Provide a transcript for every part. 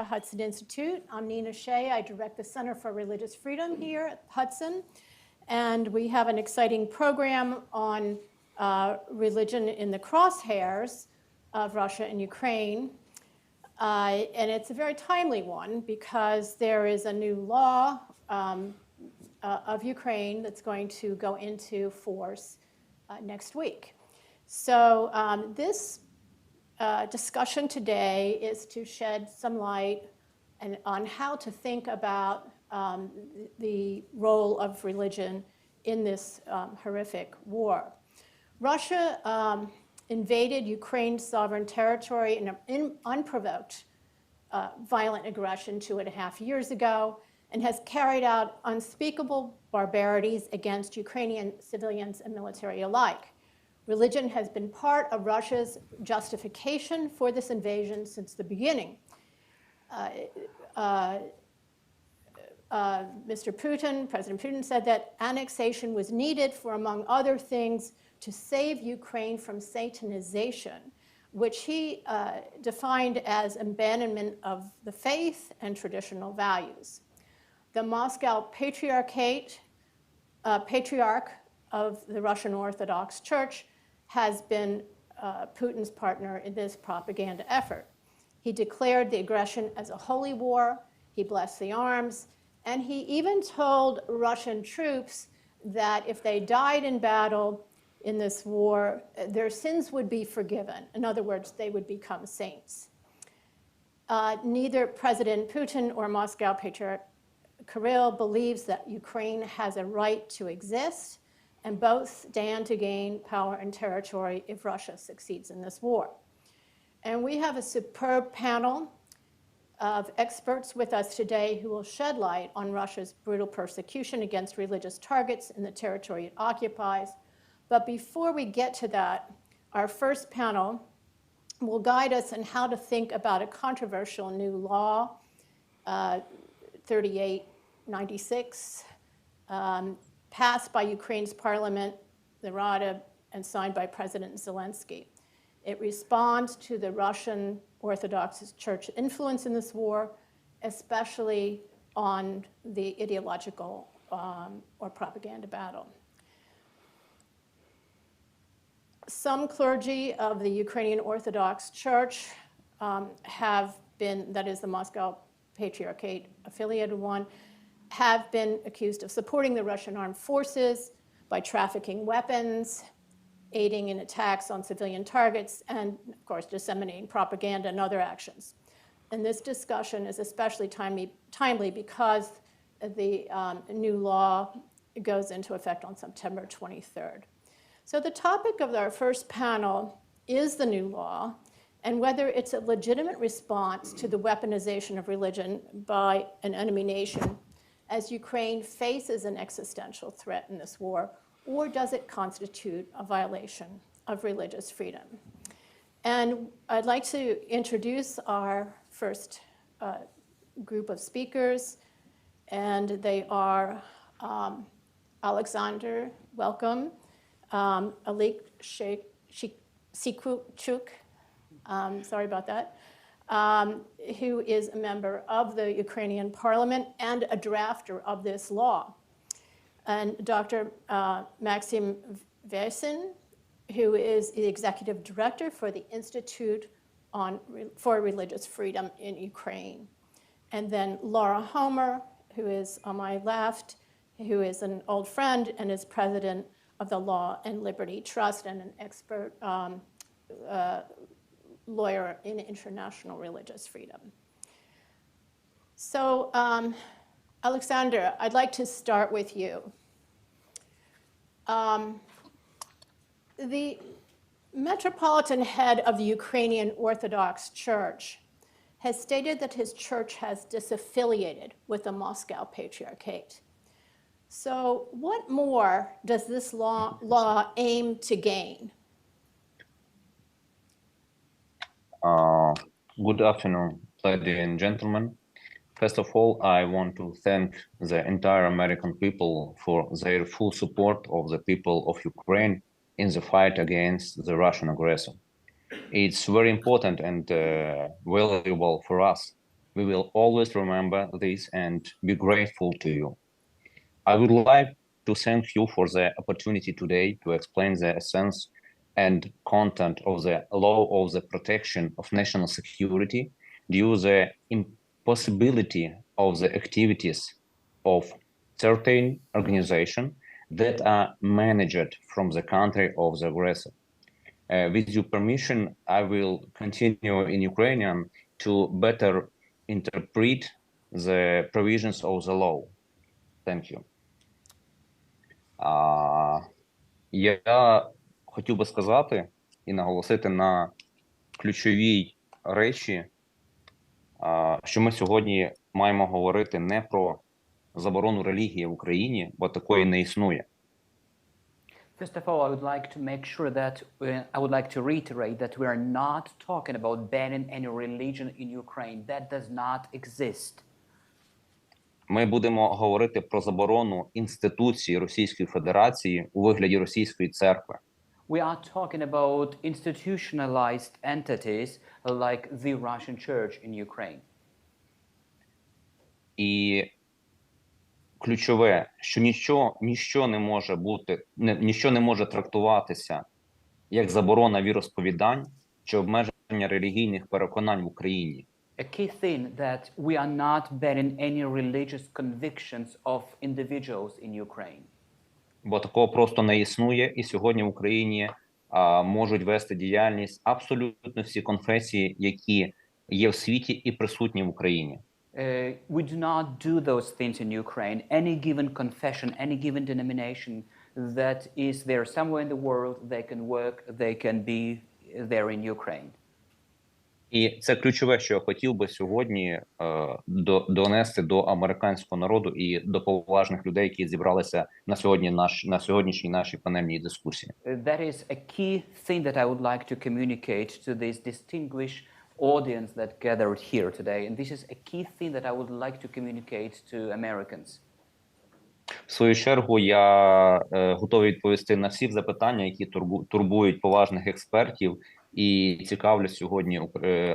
Hudson Institute. I'm Nina Shea. I direct the Center for Religious Freedom here at Hudson. And we have an exciting program on religion in the crosshairs of Russia and Ukraine. And it's a very timely one because there is a new law of Ukraine that's going to go into force next week. So this discussion today is to shed some light on how to think about the role of religion in this horrific war. Russia invaded Ukraine's sovereign territory in an unprovoked violent aggression 2.5 years ago and has carried out unspeakable barbarities against Ukrainian civilians and military alike. Religion has been part of Russia's justification for this invasion since the beginning. President Putin said that annexation was needed for, among other things, to save Ukraine from Satanization, which he defined as abandonment of the faith and traditional values. The Moscow Patriarchate, Patriarch of the Russian Orthodox Church, has been Putin's partner in this propaganda effort. He declared the aggression as a holy war, he blessed the arms, and he even told Russian troops that if they died in battle in this war, their sins would be forgiven. In other words, they would become saints. Neither President Putin or Moscow Patriarch Kirill believes that Ukraine has a right to exist, and both stand to gain power and territory if Russia succeeds in this war. And we have a superb panel of experts with us today who will shed light on Russia's brutal persecution against religious targets in the territory it occupies. But before we get to that, our first panel will guide us in how to think about a controversial new law, 3896, passed by Ukraine's parliament, the Rada, and signed by President Zelensky. It responds to the Russian Orthodox Church influence in this war, especially on the ideological or propaganda battle. Some clergy of the Ukrainian Orthodox Church have been, that is the Moscow Patriarchate affiliated one, have been accused of supporting the Russian armed forces by trafficking weapons, aiding in attacks on civilian targets, and of course disseminating propaganda and other actions. And this discussion is especially timely because the new law goes into effect on September 23rd. So the topic of our first panel is the new law and whether it's a legitimate response to the weaponization of religion by an enemy nation as Ukraine faces an existential threat in this war, or does it constitute a violation of religious freedom? And I'd like to introduce our first group of speakers, and they are Oleksandr, welcome, Aliksiichuk, sorry about that, who is a member of the Ukrainian parliament and a drafter of this law. And Dr. Maksym Vasin, who is the executive director for the Institute for Religious Freedom in Ukraine. And then Laura Homer, who is on my left, who is an old friend and is president of the Law and Liberty Trust and an expert lawyer in international religious freedom. So, Oleksandr, I'd like to start with you. The metropolitan head of the Ukrainian Orthodox Church has stated that his church has disaffiliated with the Moscow Patriarchate. So what more does this law aim to gain? Good afternoon, ladies and gentlemen. First of all, I want to thank the entire American people for their full support of the people of Ukraine in the fight against the Russian aggressor. It's very important and valuable for us We will always remember this and be grateful to you. I would like to thank you for the opportunity today to explain the essence and content of the law of the protection of national security due to the impossibility of the activities of certain organizations that are managed from the country of the aggressor. With your permission, I will continue in Ukrainian to better interpret the provisions of the law. Thank you. Я хотів би сказати і наголосити на ключовій речі, що ми сьогодні маємо говорити не про заборону релігії в Україні, бо такої не існує. First of all, I would like to make sure that I would like to reiterate that we are not talking about banning any religion in Ukraine. That does not exist. Ми будемо говорити про заборону інституції Російської Федерації у вигляді Російської церкви. We are talking about institutionalized entities like the Russian Church in Ukraine. І ключове, що ніщо не може трактуватися як заборона віросповідань чи обмеження релігійних переконань в Україні. A key thing that we are not banning any religious convictions of individuals in Ukraine. Бо такого просто не існує, і сьогодні в Україні можуть вести діяльність абсолютно всі конфесії, які є в світі і присутні в Україні. We do not do those things in Ukraine. Any given confession, any given denomination that is there somewhere in the world, they can work, they can be there in Ukraine. І це ключове, що я хотів би сьогодні донести до американського народу і до поважних людей, які зібралися на сьогоднішній нашій панельній дискусії. That is a key thing that I would like to communicate to this distinguished audience that gathered here today. And this is a key thing that I would like to communicate to Americans. В свою чергу, я готовий відповісти на всі запитання, які турбують поважних експертів і цікавлять сьогодні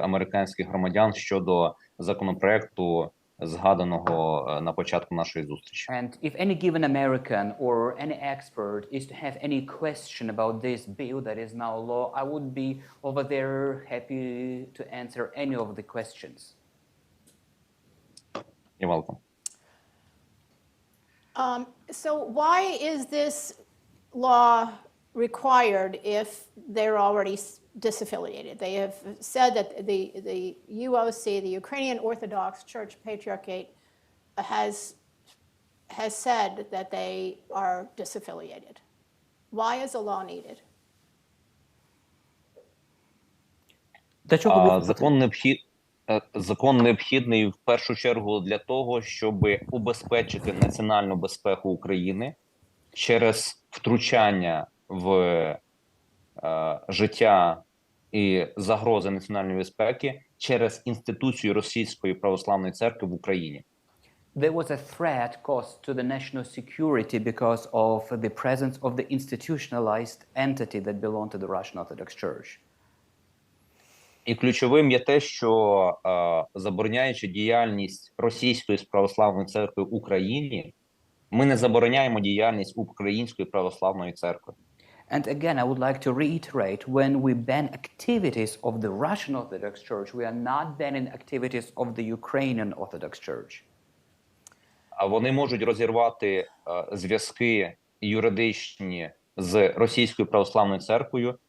американських громадян щодо законопроекту, згаданого на початку нашої зустрічі. And if any given American or any expert is to have any question about this bill that is now law, I would be over there happy to answer any of the questions. You're welcome. So why is this law required if they're already disaffiliated? They have said that the UOC, the Ukrainian Orthodox Church Patriarchate, has said that they are disaffiliated. Why is a law needed? Закон необхідний в першу чергу для того, щоб убезпечити національну безпеку України через втручання в життя і загрози національної безпеки через інституцію Російської православної церкви в Україні. There was a threat caused to the national security because of the presence of the institutionalized entity that belonged to the Russian Orthodox Church. І ключовим є те, що забороняючи діяльність Російської православної церкви в Україні, ми не забороняємо діяльність Української православної церкви. And again, I would like to reiterate, when we ban activities of the Russian Orthodox Church, we are not banning activities of the Ukrainian Orthodox Church. А вони можуть розірвати зв'язки юридичні з Російською православною церквою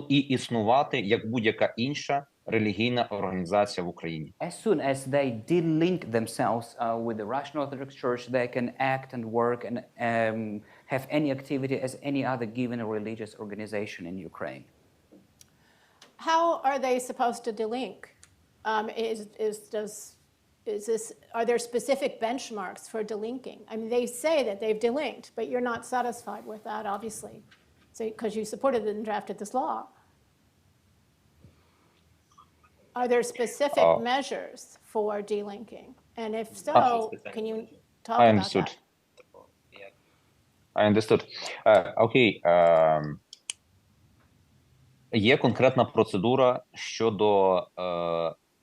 і існувати як будь-яка інша релігійна організація в Україні. As soon as they delink themselves with the Russian Orthodox Church, they can act and work and have any activity as any other given religious organization in Ukraine. How are they supposed to delink? Are there specific benchmarks for delinking? I mean, they say that they've delinked, but you're not satisfied with that, obviously, because you supported and drafted this law. Are there specific measures for delinking? And if so, can you talk about that? I understood. Okay. Є конкретна процедура щодо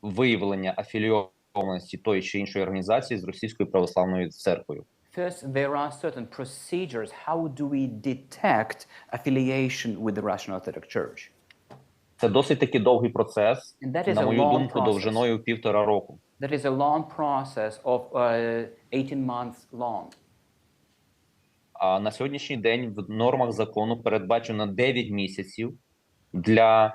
виявлення афілійованих афілійованості тої чи іншої організації з Російською православною церквою. First, there are certain procedures. How do we detect affiliation with the Russian Orthodox Church? Це досить таки довгий процес, And that is на a мою long думку, process. довжиною 1,5 року. That is a long process of 18 months long. А на сьогоднішній день в нормах закону передбачено 9 місяців для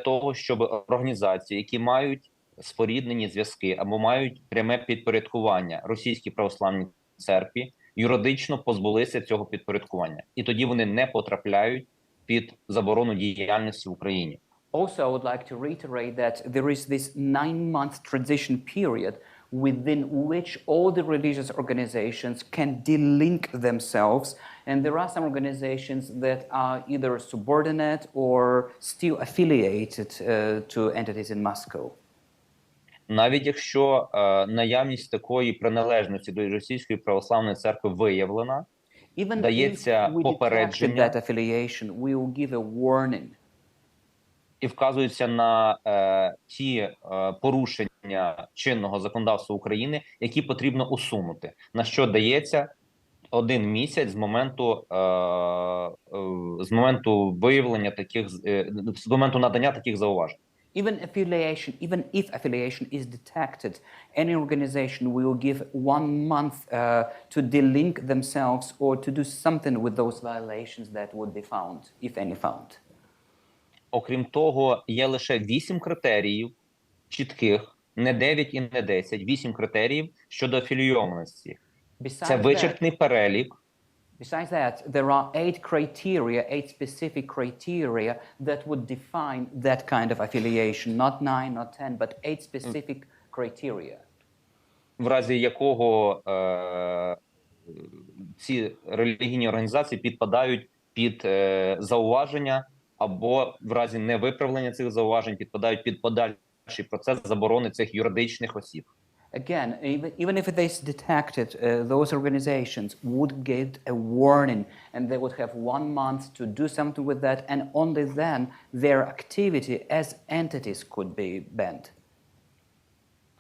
того, щоб організації, які мають споріднені зв'язки або мають пряме підпорядкування Російській православній церкві, юридично позбулися цього підпорядкування. І тоді вони не потрапляють під заборону діяльності в Україні. Also, I would like to reiterate that there is this 9-month transition period within which all the religious organizations can delink themselves. And there are some organizations that are either subordinate or still affiliated to entities in Moscow. Навіть якщо наявність такої приналежності до Російської православної церкви виявлена, дається попередження that affiliation, we will give a warning. І вказується на ті порушення чинного законодавства України, які потрібно усунути, на що дається 1 місяць з моменту виявлення таких, з моменту надання таких зауважень. Even if affiliation is detected, any organization will give 1 month to delink themselves or to do something with those violations that would be found, if any found. Окрім того, є лише 8 критеріїв чітких, не 9 і не 10, 8 критеріїв щодо афілійованості. Це вичерпний перелік. Besides that, there are 8 specific criteria that would define that kind of affiliation, not 9, not 10, but 8 specific criteria. В разі якого ці релігійні організації підпадають під зауваження, або в разі невиправлення цих зауважень підпадають під подальший процес заборони цих юридичних осіб. Again, even if it is detected, those organizations would get a warning and they would have 1 month to do something with that, and only then their activity as entities could be banned.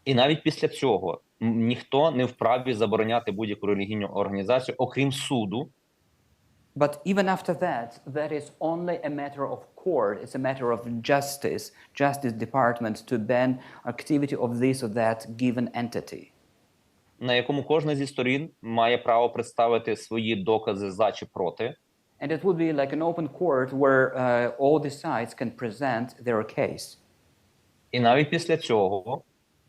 І навіть після цього ніхто не вправі забороняти будь-яку релігійну організацію, окрім суду. But even after that, that is only a matter of court. It's a matter of justice department to ban activity of this or that given entity. На якому кожна зі сторін має право представити свої докази за чи проти. And it would be like an open court where all the sides can present their case. І навіть після цього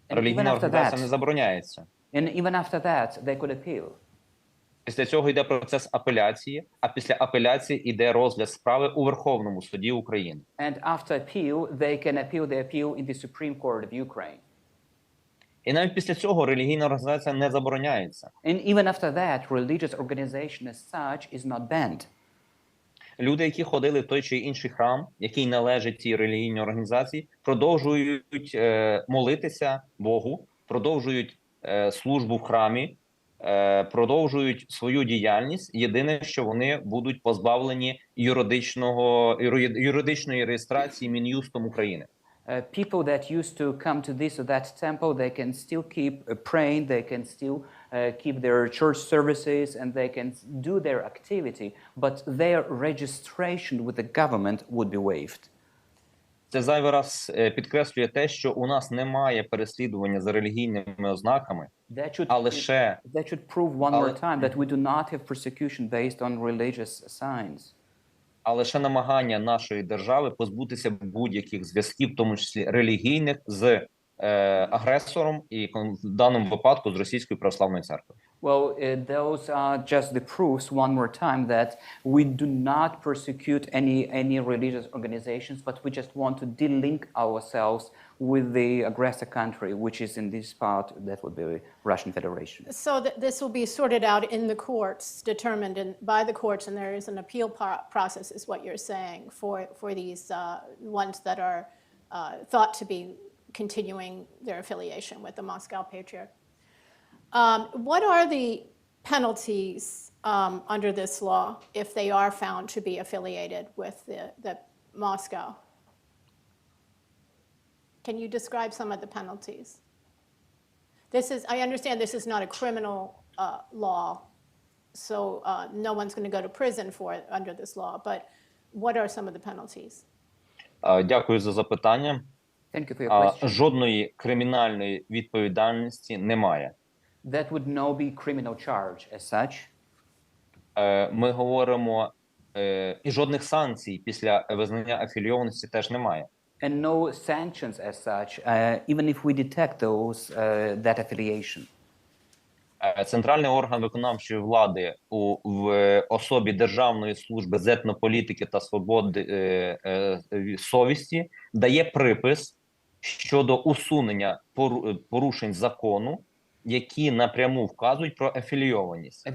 релігійна організація не забороняється. And even after that, they could appeal. Після цього йде процес апеляції, а після апеляції йде розгляд справи у Верховному суді України. And after appeal, they can appeal the appeal in the Supreme Court of Ukraine. І навіть після цього релігійна організація не забороняється. And even after that, religious organization as such is not banned. Люди, які ходили в той чи інший храм, який належить цій релігійній організації, продовжують молитися Богу, продовжують службу в храмі, продовжують свою діяльність. Єдине, що вони будуть позбавлені юридичної реєстрації Мін'юстом України. People that used to come to this or that temple, they can still keep praying, they can still keep their church services, and they can do their activity, but their registration with the government would be waived. Це зайвий раз підкреслює те, що у нас немає переслідування за релігійними ознаками, а лише... That should prove one more time that we do not have persecution based on religious signs. А лише намагання нашої держави позбутися будь-яких зв'язків, в тому числі релігійних, з агресором і в даному випадку з Російською православною церквою. Well, those are just the proofs one more time that we do not persecute any religious organizations, but we just want to delink ourselves with the aggressor country, which is in this part, that would be Russian Federation. So this will be sorted out in the courts, determined by the courts, and there is an appeal process, is what you're saying, for these ones that are thought to be continuing their affiliation with the Moscow Patriarchate. What are the penalties under this law if they are found to be affiliated with the Moscow? Can you describe some of the penalties? I understand this is not a criminal law, so no one's going to go to prison for it under this law, but what are some of the penalties? Дякую за запитання. Thank you for your question. Жодної кримінальної відповідальності немає. That would not be criminal charge as such. Ми говоримо, і жодних санкцій після визнання афілійованості теж немає. And no sanctions as such, even if we detect that affiliation. Центральний орган виконавчої влади в особі Державної служби з етнополітики та свободи совісті дає припис щодо усунення порушень закону, які напряму вказують про афілійованість.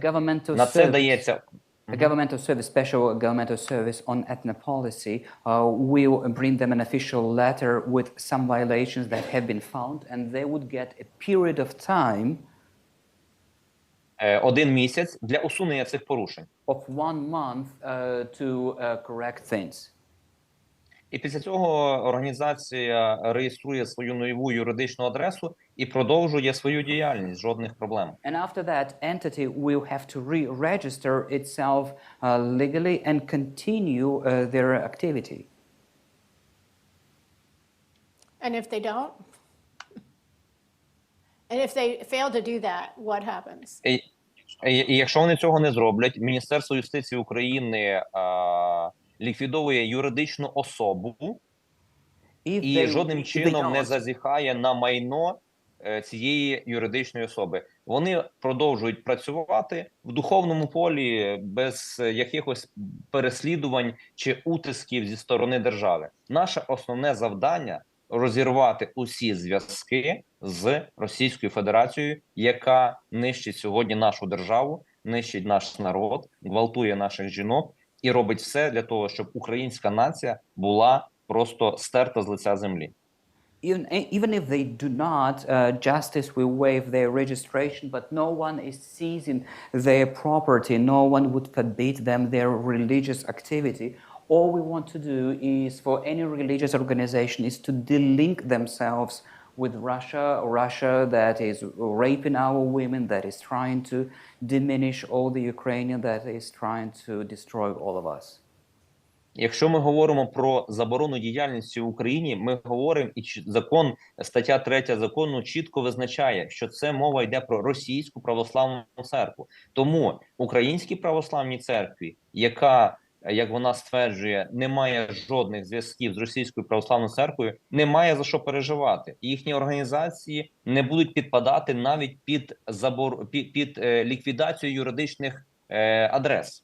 На це дається A governmental service, special governmental service on ethnopolicy, will bring them an official letter with some violations that have been found, and they would get a period of time 1 місяць для усунення цих порушень. Of 1 month to correct things. І після цього організація реєструє свою нову юридичну адресу і продовжує свою діяльність, жодних проблем. And after that, entity will have to re-register itself legally and continue their activity. And if they don't? And if they fail to do that, what happens? І якщо вони цього не зроблять, Міністерство юстиції України ліквідовує юридичну особу і жодним чином не зазіхає на майно цієї юридичної особи. Вони продовжують працювати в духовному полі без якихось переслідувань чи утисків зі сторони держави. Наше основне завдання – розірвати усі зв'язки з Російською Федерацією, яка нищить сьогодні нашу державу, нищить наш народ, гвалтує наших жінок і робить все для того, щоб українська нація була просто стерта з лиця землі. Even if they do not, justice will waive their registration, but no one is seizing their property, no one would forbid them their religious activity. All we want to do is for any religious organization is to delink themselves with Russia that is raping our women, that is trying to diminish all the Ukrainian, that is trying to destroy all of us. Якщо ми говоримо про заборону діяльності в Україні, ми говоримо, і закон, стаття 3 закону чітко визначає, що це мова йде про Російську православну церкву. Тому Українській православній церкві, яка, як вона стверджує, не має жодних зв'язків з Російською православною церквою, немає за що переживати. Їхні організації не будуть підпадати навіть під ліквідацію юридичних адрес.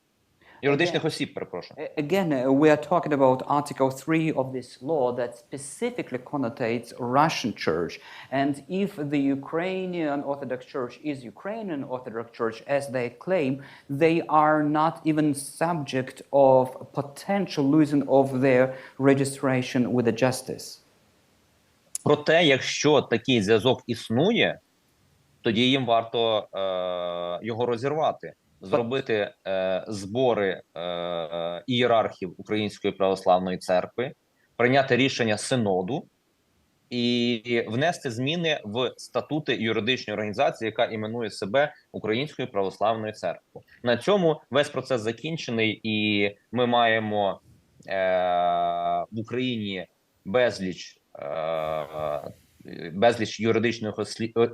Юридичних осіб, перепрошую. Again, we are talking about Article 3 of this law that specifically connotates Russian Church. And if the Ukrainian Orthodox Church is Ukrainian Orthodox Church, as they claim, they are not even subject of potential losing of their registration with the justice. Проте, якщо такий зв'язок існує, тоді їм варто його розірвати. Зробити збори ієрархів Української православної церкви, прийняти рішення синоду і внести зміни в статути юридичної організації, яка іменує себе Українською православною церквою. На цьому весь процес закінчений, і ми маємо в Україні безліч юридичних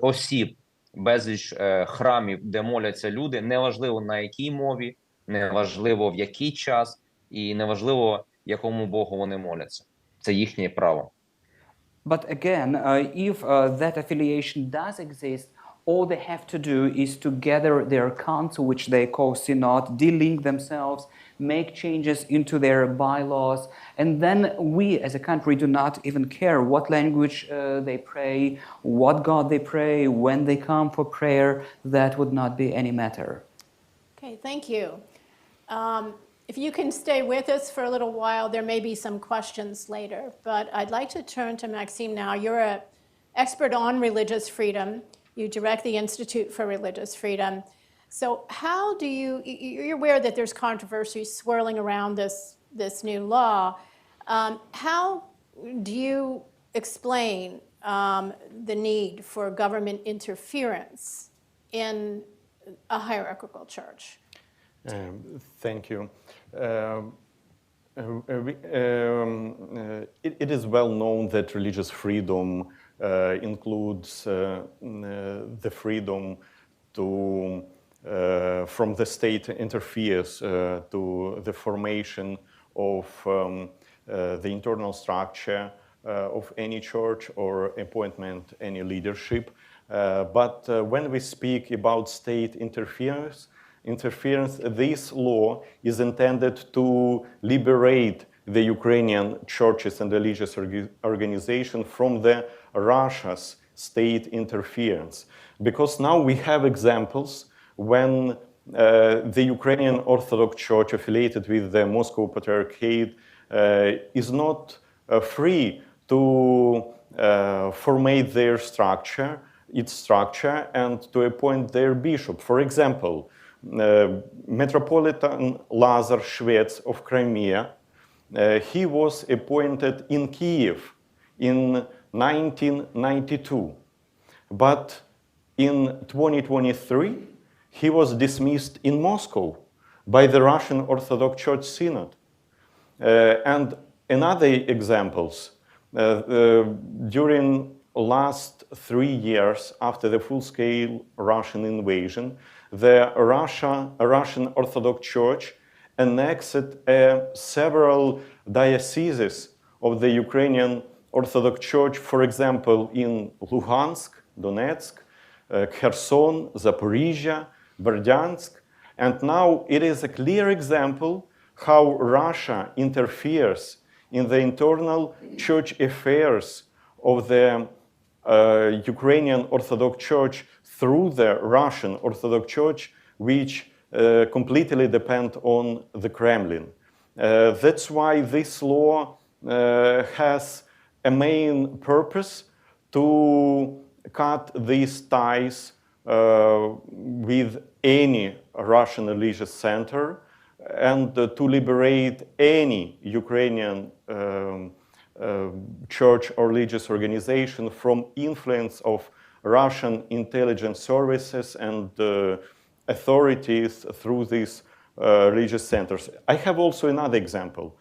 осіб, безліч храмів, де моляться люди, неважливо на якій мові, неважливо в який час і неважливо якому Богу вони моляться. Це їхнє право. But again, if that affiliation does exist, all they have to do is to gather their council, which they call synod, delink themselves, make changes into their bylaws, and then we as a country do not even care what language they pray, what God they pray, when they come for prayer. That would not be any matter. Okay, thank you. If you can stay with us for a little while, there may be some questions later, but I'd like to turn to Maksym now. You're an expert on religious freedom. You direct the Institute for Religious Freedom. So how do you're aware that there's controversy swirling around this new law. How do you explain the need for government interference in a hierarchical church? Thank you. It is well known that religious freedom includes the freedom to from the state interferes to the formation of the internal structure of any church or appointment any leadership. But when we speak about state interference, this law is intended to liberate the Ukrainian churches and religious organizations from the Russia's state interference. Because now we have examples when the Ukrainian Orthodox Church affiliated with the Moscow Patriarchate is not free to formate their structure, its structure, and to appoint their bishop. For example, Metropolitan Lazar Shvets of Crimea, he was appointed in Kiev in 1992. But in 2023, he was dismissed in Moscow by the Russian Orthodox Church Synod. And another examples, during last 3 years after the full-scale Russian invasion, the Russian Orthodox Church annexed several dioceses of the Ukrainian Orthodox Church, for example, in Luhansk, Donetsk, Kherson, Zaporizhia, Berdyansk. And now it is a clear example how Russia interferes in the internal church affairs of the Ukrainian Orthodox Church through the Russian Orthodox Church, which completely depend on the Kremlin. That's why this law has a main purpose to cut these ties with any Russian religious center and to liberate any Ukrainian church or religious organization from influence of Russian intelligence services and authorities through these religious centers. I have also another example.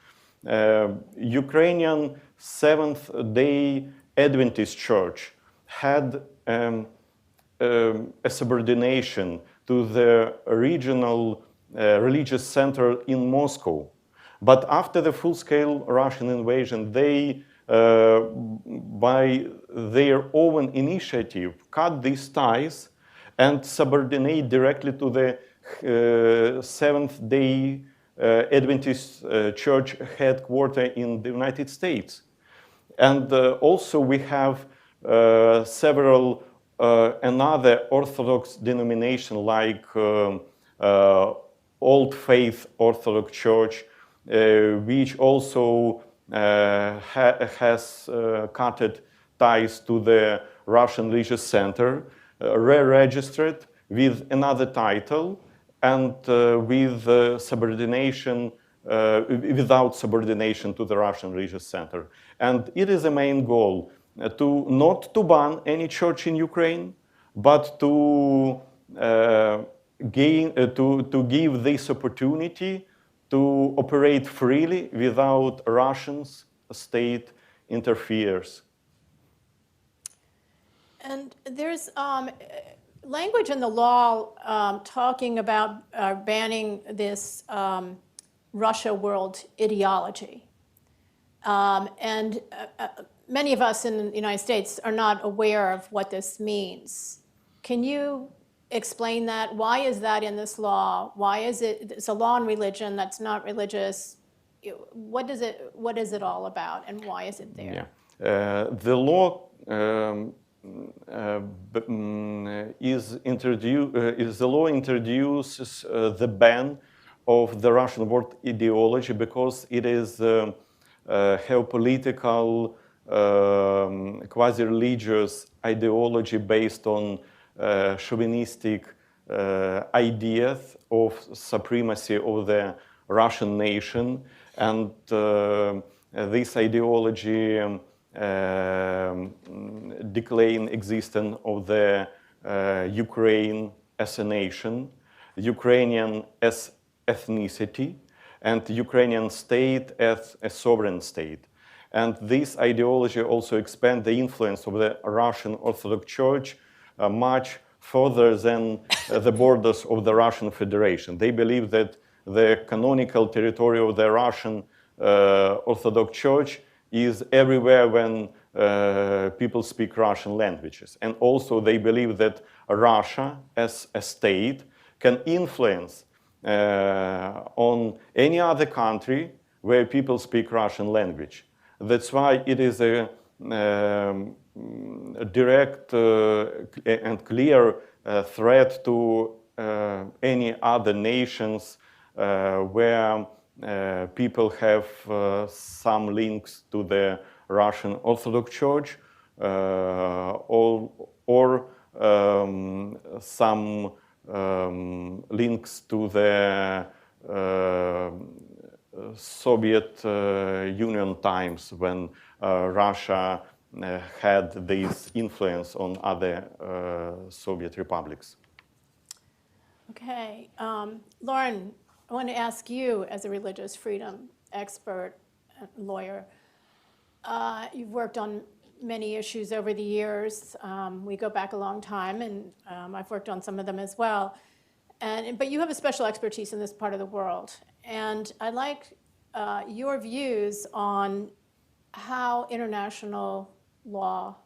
Ukrainian Seventh-day Adventist Church had a subordination to the regional religious center in Moscow. But after the full-scale Russian invasion, they, by their own initiative, cut these ties and subordinate directly to the Seventh-day Adventist Church headquarters in the United States. And also we have several another Orthodox denomination like Old Faith Orthodox Church, which also has cut ties to the Russian religious center, re-registered with another title and with subordination, without subordination to the Russian religious center. And it is a main goal to not to ban any church in Ukraine, but to to give this opportunity to operate freely without Russians state interferes. And there's language in the law talking about banning this Russia world ideology. And many of us in the United States are not aware of what this means. Can you explain that? Why is that in this law? Why is it, it's a law on religion that's not religious. What is it all about and why is it there? Yeah. The law introduces the ban of the Russian world ideology because it is a geopolitical, quasi-religious ideology based on chauvinistic ideas of supremacy of the Russian nation, and this ideology declaring existence of the Ukraine as a nation, Ukrainian as ethnicity, and Ukrainian state as a sovereign state. And this ideology also expands the influence of the Russian Orthodox Church much further than the borders of the Russian Federation. They believe that the canonical territory of the Russian Orthodox Church is everywhere when people speak Russian languages. And also they believe that Russia as a state can influence on any other country where people speak Russian language. That's why it is a direct and clear threat to any other nations where people have some links to the Russian Orthodox Church or some links to the Soviet Union times when Russia had this influence on other Soviet republics. Okay, Lauren, I want to ask you, as a religious freedom expert, lawyer, you've worked on many issues over the years. We go back a long time, and I've worked on some of them as well. But you have a special expertise in this part of the world. And I'd like your views on how international law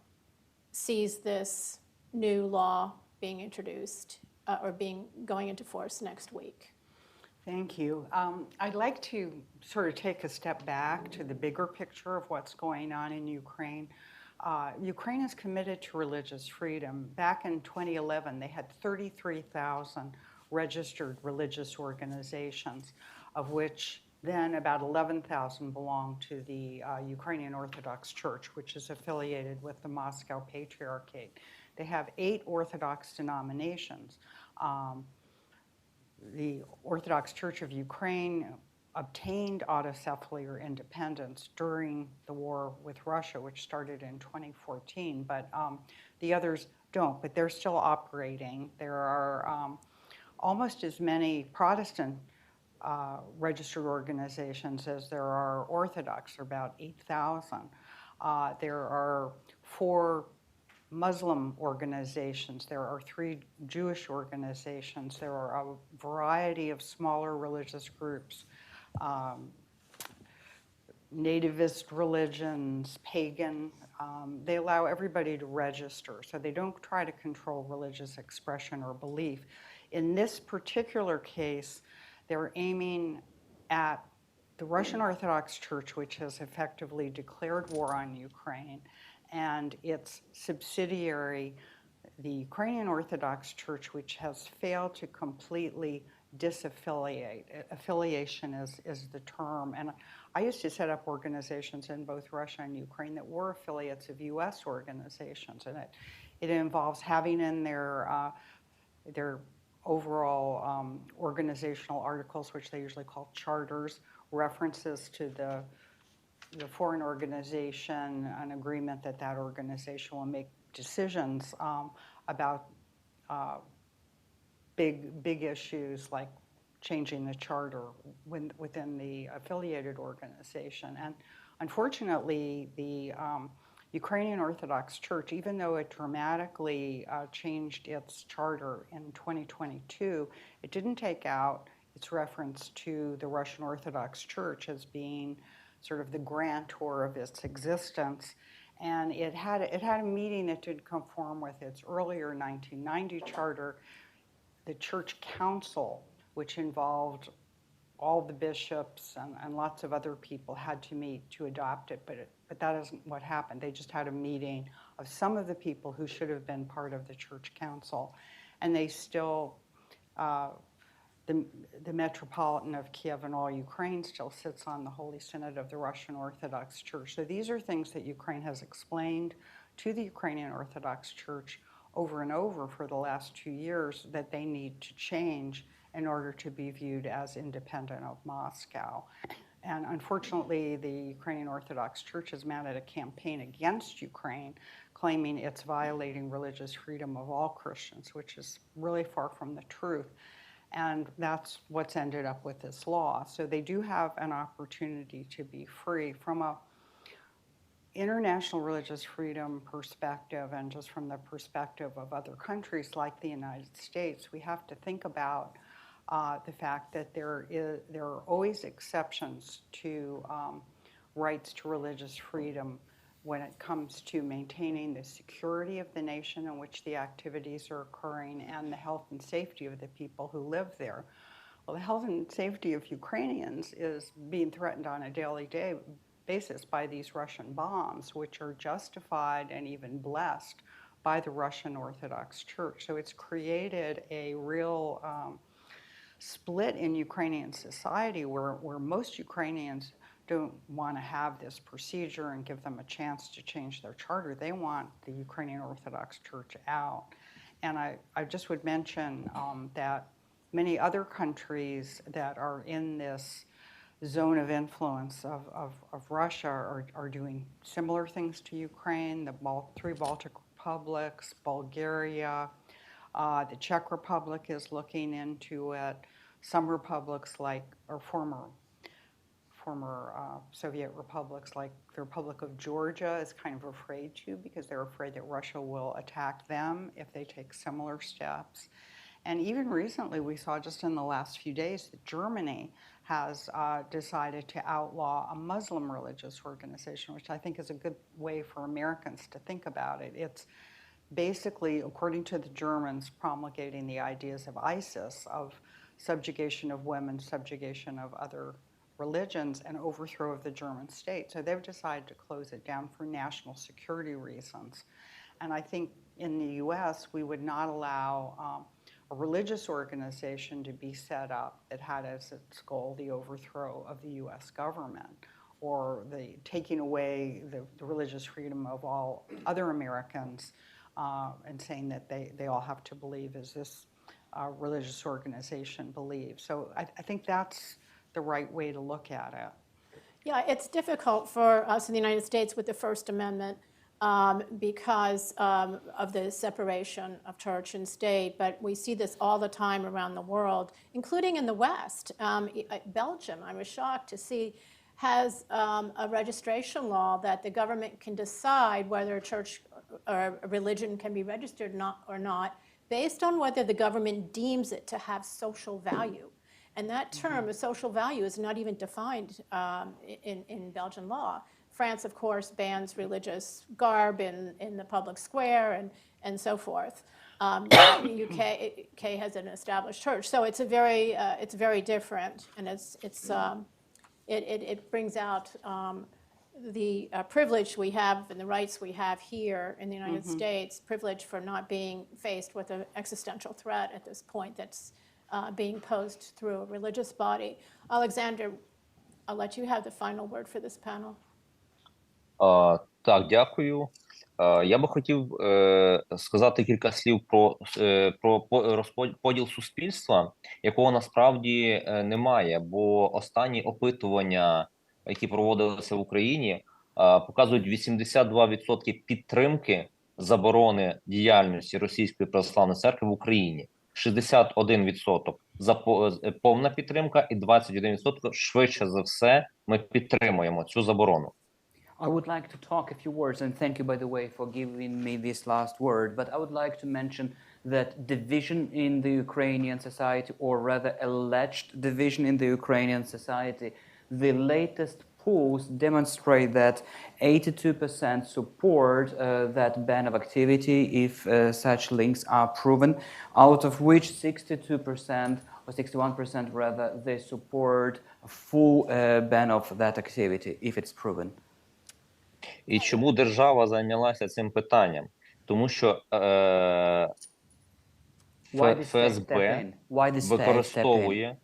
sees this new law being introduced or going into force next week. Thank you. I'd like to sort of take a step back to the bigger picture of what's going on in Ukraine. Ukraine is committed to religious freedom. Back in 2011, they had 33,000 registered religious organizations, of which then about 11,000 belong to the Ukrainian Orthodox Church, which is affiliated with the Moscow Patriarchate. They have 8 Orthodox denominations. The Orthodox Church of Ukraine obtained autocephaly or independence during the war with Russia, which started in 2014, but the others don't, but they're still operating. There are almost as many Protestant registered organizations as there are Orthodox, about 8,000. There are 4 Muslim organizations, there are 3 Jewish organizations, there are a variety of smaller religious groups, nativist religions, pagan. They allow everybody to register, so they don't try to control religious expression or belief. In this particular case, they're aiming at the Russian Orthodox Church, which has effectively declared war on Ukraine, and its subsidiary, the Ukrainian Orthodox Church, which has failed to completely disaffiliate. Affiliation is the term. And I used to set up organizations in both Russia and Ukraine that were affiliates of US organizations. And it involves having in their overall organizational articles, which they usually call charters, references to the foreign organization, an agreement that that organization will make decisions about big issues like changing the charter within the affiliated organization. And unfortunately, the Ukrainian Orthodox Church, even though it dramatically changed its charter in 2022, it didn't take out its reference to the Russian Orthodox Church as being sort of the grantor of its existence. And it had a meeting that did conform with its earlier 1990 charter. The church council, which involved all the bishops and lots of other people, had to meet to adopt it, but that isn't what happened. They just had a meeting of some of the people who should have been part of the church council, and they still, the Metropolitan of Kiev and all Ukraine still sits on the Holy Synod of the Russian Orthodox Church. So these are things that Ukraine has explained to the Ukrainian Orthodox Church over and over for the last 2 years that they need to change in order to be viewed as independent of Moscow. And unfortunately, the Ukrainian Orthodox Church has mounted a campaign against Ukraine, claiming it's violating religious freedom of all Christians, which is really far from the truth. And that's what's ended up with this law. So they do have an opportunity to be free from a international religious freedom perspective, and just from the perspective of other countries like the United States. We have to think about the fact that there are always exceptions to rights to religious freedom when it comes to maintaining the security of the nation in which the activities are occurring and the health and safety of the people who live there. Well, the health and safety of Ukrainians is being threatened on a daily basis by these Russian bombs, which are justified and even blessed by the Russian Orthodox Church. So it's created a real split in Ukrainian society where most Ukrainians don't want to have this procedure and give them a chance to change their charter. They want the Ukrainian Orthodox Church out. And I just would mention that many other countries that are in this zone of influence of Russia are doing similar things to Ukraine. The three Baltic republics, Bulgaria, the Czech Republic is looking into it. Some republics or former Soviet republics like the Republic of Georgia is kind of afraid to, because they're afraid that Russia will attack them if they take similar steps. And even recently, we saw just in the last few days that Germany has decided to outlaw a Muslim religious organization, which I think is a good way for Americans to think about it. It's basically, according to the Germans, promulgating the ideas of ISIS, of subjugation of women, subjugation of other religions, and overthrow of the German state. So they've decided to close it down for national security reasons. And I think in the US, we would not allow a religious organization to be set up that had as its goal the overthrow of the US government, or the taking away the religious freedom of all other Americans, and saying that they all have to believe as this religious organization believes. So I think that's the right way to look at it. Yeah, it's difficult for us in the United States with the First Amendment because of the separation of church and state, but we see this all the time around the world, including in the West. Belgium, I was shocked to see, has a registration law that the government can decide whether a church or a religion can be registered or not, based on whether the government deems it to have social value. And that term, a social value, is not even defined in Belgian law. France, of course, bans religious garb in the public square and so forth. UK has an established church, so it's very different, and it brings out the privilege we have and the rights we have here in the United States, privilege for not being faced with an existential threat at this point that's being posed through a religious body. Oleksandr, I'll let you have the final word for this panel. Так, дякую. Я би хотів сказати кілька слів про розподіл суспільства, якого насправді немає, бо останні опитування, які проводилися в Україні, показують 82% підтримки заборони діяльності Російської православної церкви в Україні, 61% повна підтримка і 21% швидше за все ми підтримуємо цю заборону. I would like to talk a few words, and thank you, by the way, for giving me this last word, but I would like to mention that division in the Ukrainian society, or rather alleged division in the Ukrainian society, the latest polls demonstrate that 82% support that ban of activity if such links are proven, out of which 62% or 61% rather, they support a full ban of that activity if it's proven. І чому держава зайнялася цим питанням? Тому що ФСБ використовує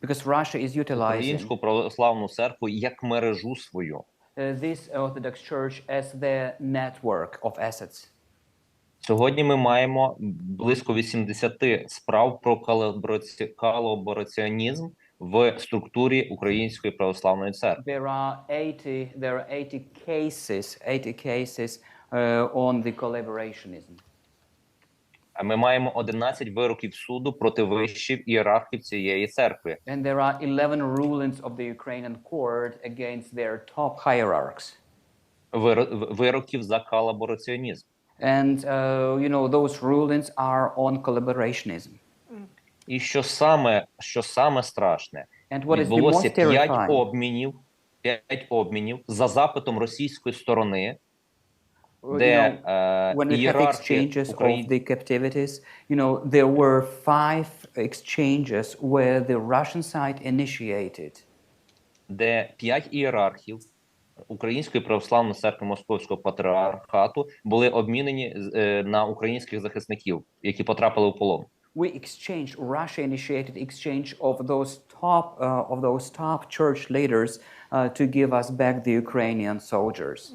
Українську православну церкву як мережу свою. This Orthodox Church as their network of assets. Сьогодні ми маємо близько 80 справ про колабораціонізм в структурі Української православної церкви. There are 80 cases on the collaborationism. Ми маємо 11 вироків суду проти вищих ієрархів цієї церкви. And there are 11 rulings of the Ukrainian court against their top hierarchs. Вироків за колабораціонізм. And those rulings are on collaborationism. І що саме страшне, And what is the відбулося most 5 terrifying? обмінів за запитом російської сторони, When де we have ієрархи exchanges of the captivities, there were 5 exchanges where the Russian side initiated. де 5 ієрархів Української православної церкви Московського патріархату були обмінені на українських захисників, які потрапили у полон. Russia initiated exchange of those top church leaders to give us back the Ukrainian soldiers.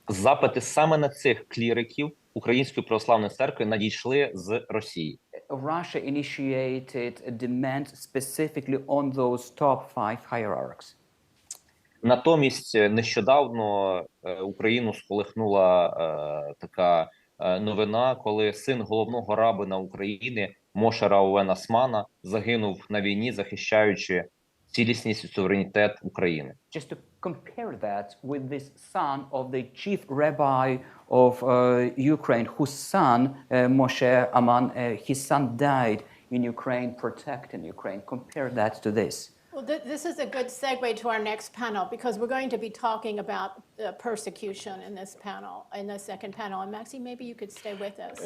Запити саме на цих кліриків Української православної церкви надійшли з Росії. Russia initiated a demand specifically on those top 5 hierarchs. Натомість нещодавно Україну сколихнула така новина, коли син головного рабина України Моше Раувен Османа загинув на війні, захищаючи цілісність і суверенітет України. Just to compare that with this son of the chief rabbi of Ukraine, whose son, Moshe Aman, his son died in Ukraine, protecting Ukraine. Compare that to this. Well, this is a good segue to our next panel because we're going to be talking about persecution in this panel, in the second panel. And Maksym, maybe you could stay with us.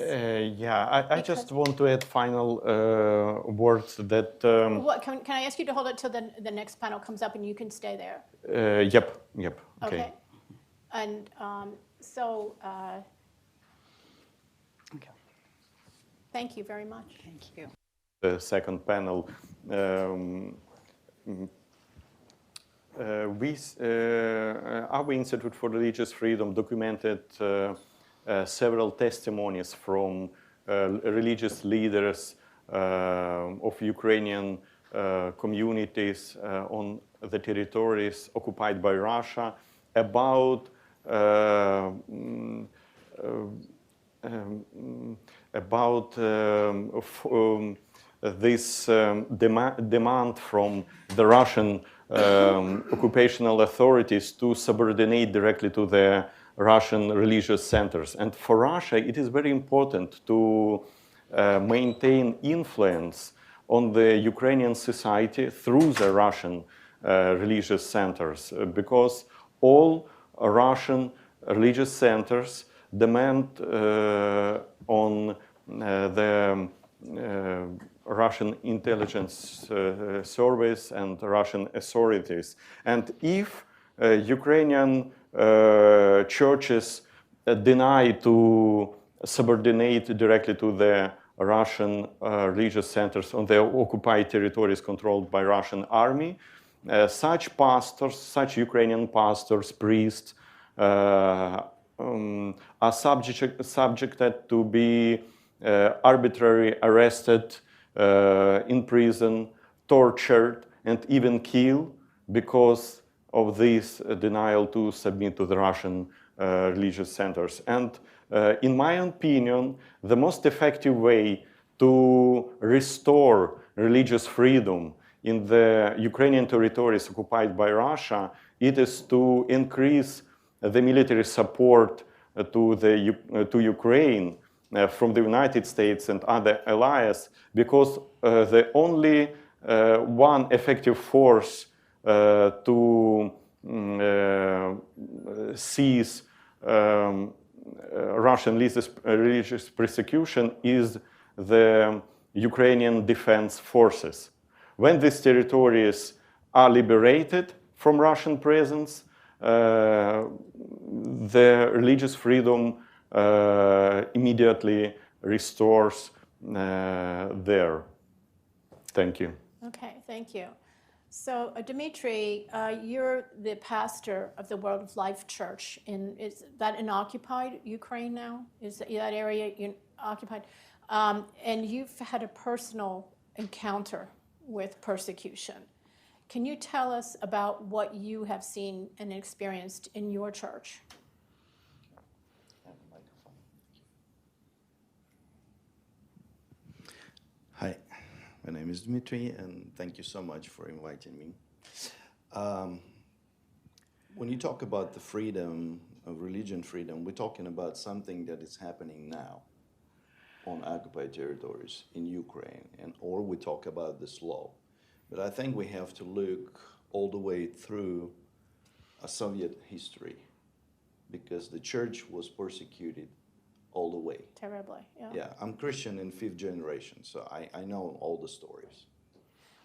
I just want to add final words that... Can I ask you to hold it till the next panel comes up and you can stay there? Yep, okay. And Okay. Thank you very much. Thank you. The second panel. Our Institute for Religious Freedom documented several testimonies from religious leaders of Ukrainian communities on the territories occupied by Russia about this demand from the Russian occupational authorities to subordinate directly to the Russian religious centers. And for Russia, it is very important to maintain influence on the Ukrainian society through the Russian religious centers, because all Russian religious centers demand on the Russian intelligence service and Russian authorities. And if Ukrainian churches deny to subordinate directly to the Russian religious centers on the occupied territories controlled by Russian army, such pastors, such Ukrainian pastors, priests, are subjected to be arbitrarily arrested, in prison, tortured, and even killed because of this denial to submit to the Russian religious centers. And in my opinion, the most effective way to restore religious freedom in the Ukrainian territories occupied by Russia, it is to increase the military support to Ukraine from the United States and other allies, because the only one effective force to seize Russian religious persecution is the Ukrainian defense forces. When these territories are liberated from Russian presence, the religious freedom immediately restores there. Thank you. Okay, thank you. So, Dmitry, you're the pastor of the World of Life Church. Is that in occupied Ukraine now? Is that area occupied? And you've had a personal encounter with persecution. Can you tell us about what you have seen and experienced in your church? Hi, my name is Dmitry, and thank you so much for inviting me. When you talk about the freedom of religion freedom, we're talking about something that is happening now on occupied territories in Ukraine, or we talk about this law. But I think we have to look all the way through a Soviet history, because the church was persecuted all the way. Terribly, yeah. Yeah, I'm Christian in 5th generation, so I know all the stories.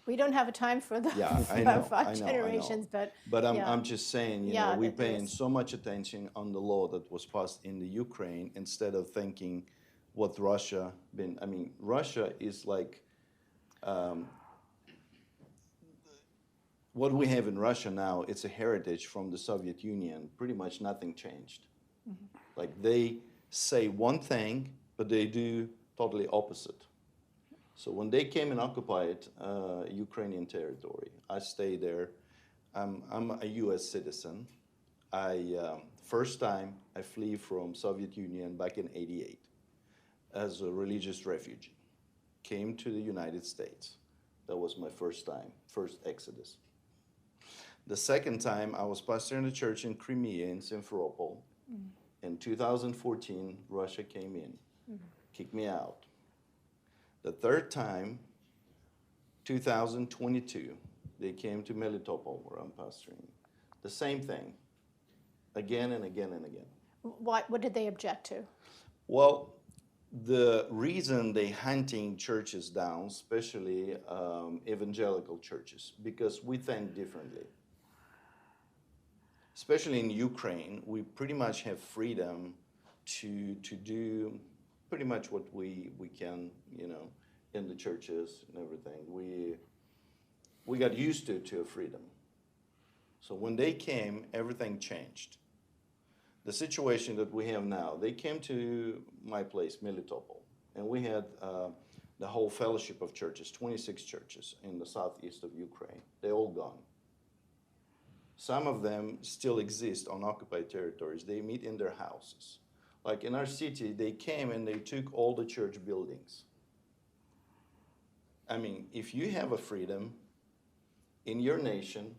We don't have a time for the Yeah, I know, five generations, but yeah. I'm just saying, Yeah, we're that there paying is- so much attention on the law that was passed in the Ukraine instead of thinking what Russia been. I mean, Russia is like what we have in Russia now. It's a heritage from the Soviet Union. Pretty much nothing changed. Mm-hmm. Like they say one thing, but they do totally opposite. So when they came and occupied Ukrainian territory, I stayed there. I'm a U.S. citizen. First time I flee from Soviet Union back in '88 as a religious refugee. Came to the United States. That was my first time, first exodus. The second time I was pastoring a church in Crimea in Simferopol. In 2014, Russia came in, kicked me out. The third time, 2022, they came to Melitopol, where I'm pastoring. The same thing, again and again and again. What did they object to? Well, the reason they hunting churches down, especially evangelical churches, because we think differently. Especially in Ukraine, we pretty much have freedom to do pretty much what we can, in the churches and everything. We got used to a freedom. So when they came, everything changed. The situation that we have now, they came to my place, Melitopol, and we had the whole fellowship of churches, 26 churches in the southeast of Ukraine. They all gone. Some of them still exist on occupied territories. They meet in their houses. Like in our city, they came and they took all the church buildings. I mean, if you have a freedom in your nation,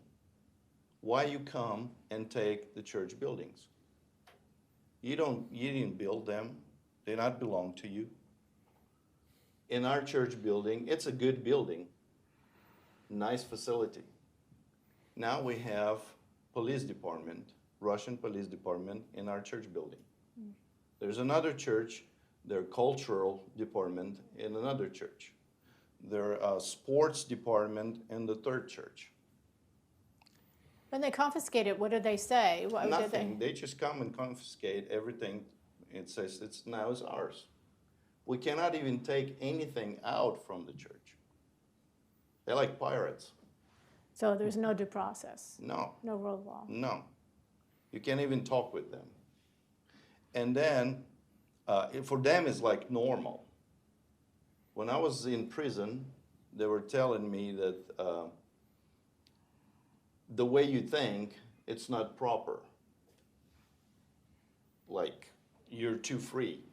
why you come and take the church buildings? You didn't build them. They not belong to you. In our church building, it's a good building, nice facility. Now we have police department, Russian police department in our church building. There's another church, their cultural department in another church. Their sports department in the third church. When they confiscate it, what did they say? What Nothing. They just come and confiscate everything. It says it's now is ours. We cannot even take anything out from the church. They're like pirates. So there's no due process? No. No rule of law? No. You can't even talk with them. And then, for them, it's like normal. When I was in prison, they were telling me that the way you think, it's not proper. Like, you're too free.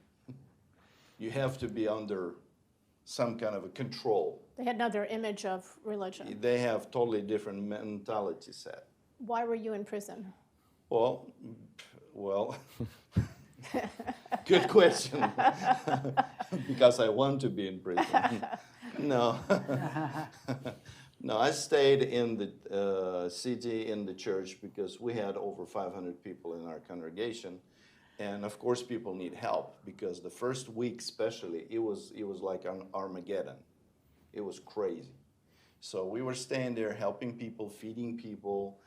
You have to be under some kind of a control. They had another image of religion. They have totally different mentality set. Why were you in prison? Well, good question. Because I want to be in prison. No. No, I stayed in the city, in the church, because we had over 500 people in our congregation. And of course, people need help, because the first week especially, it was like an Armageddon. It was crazy. So we were staying there, helping people, feeding people,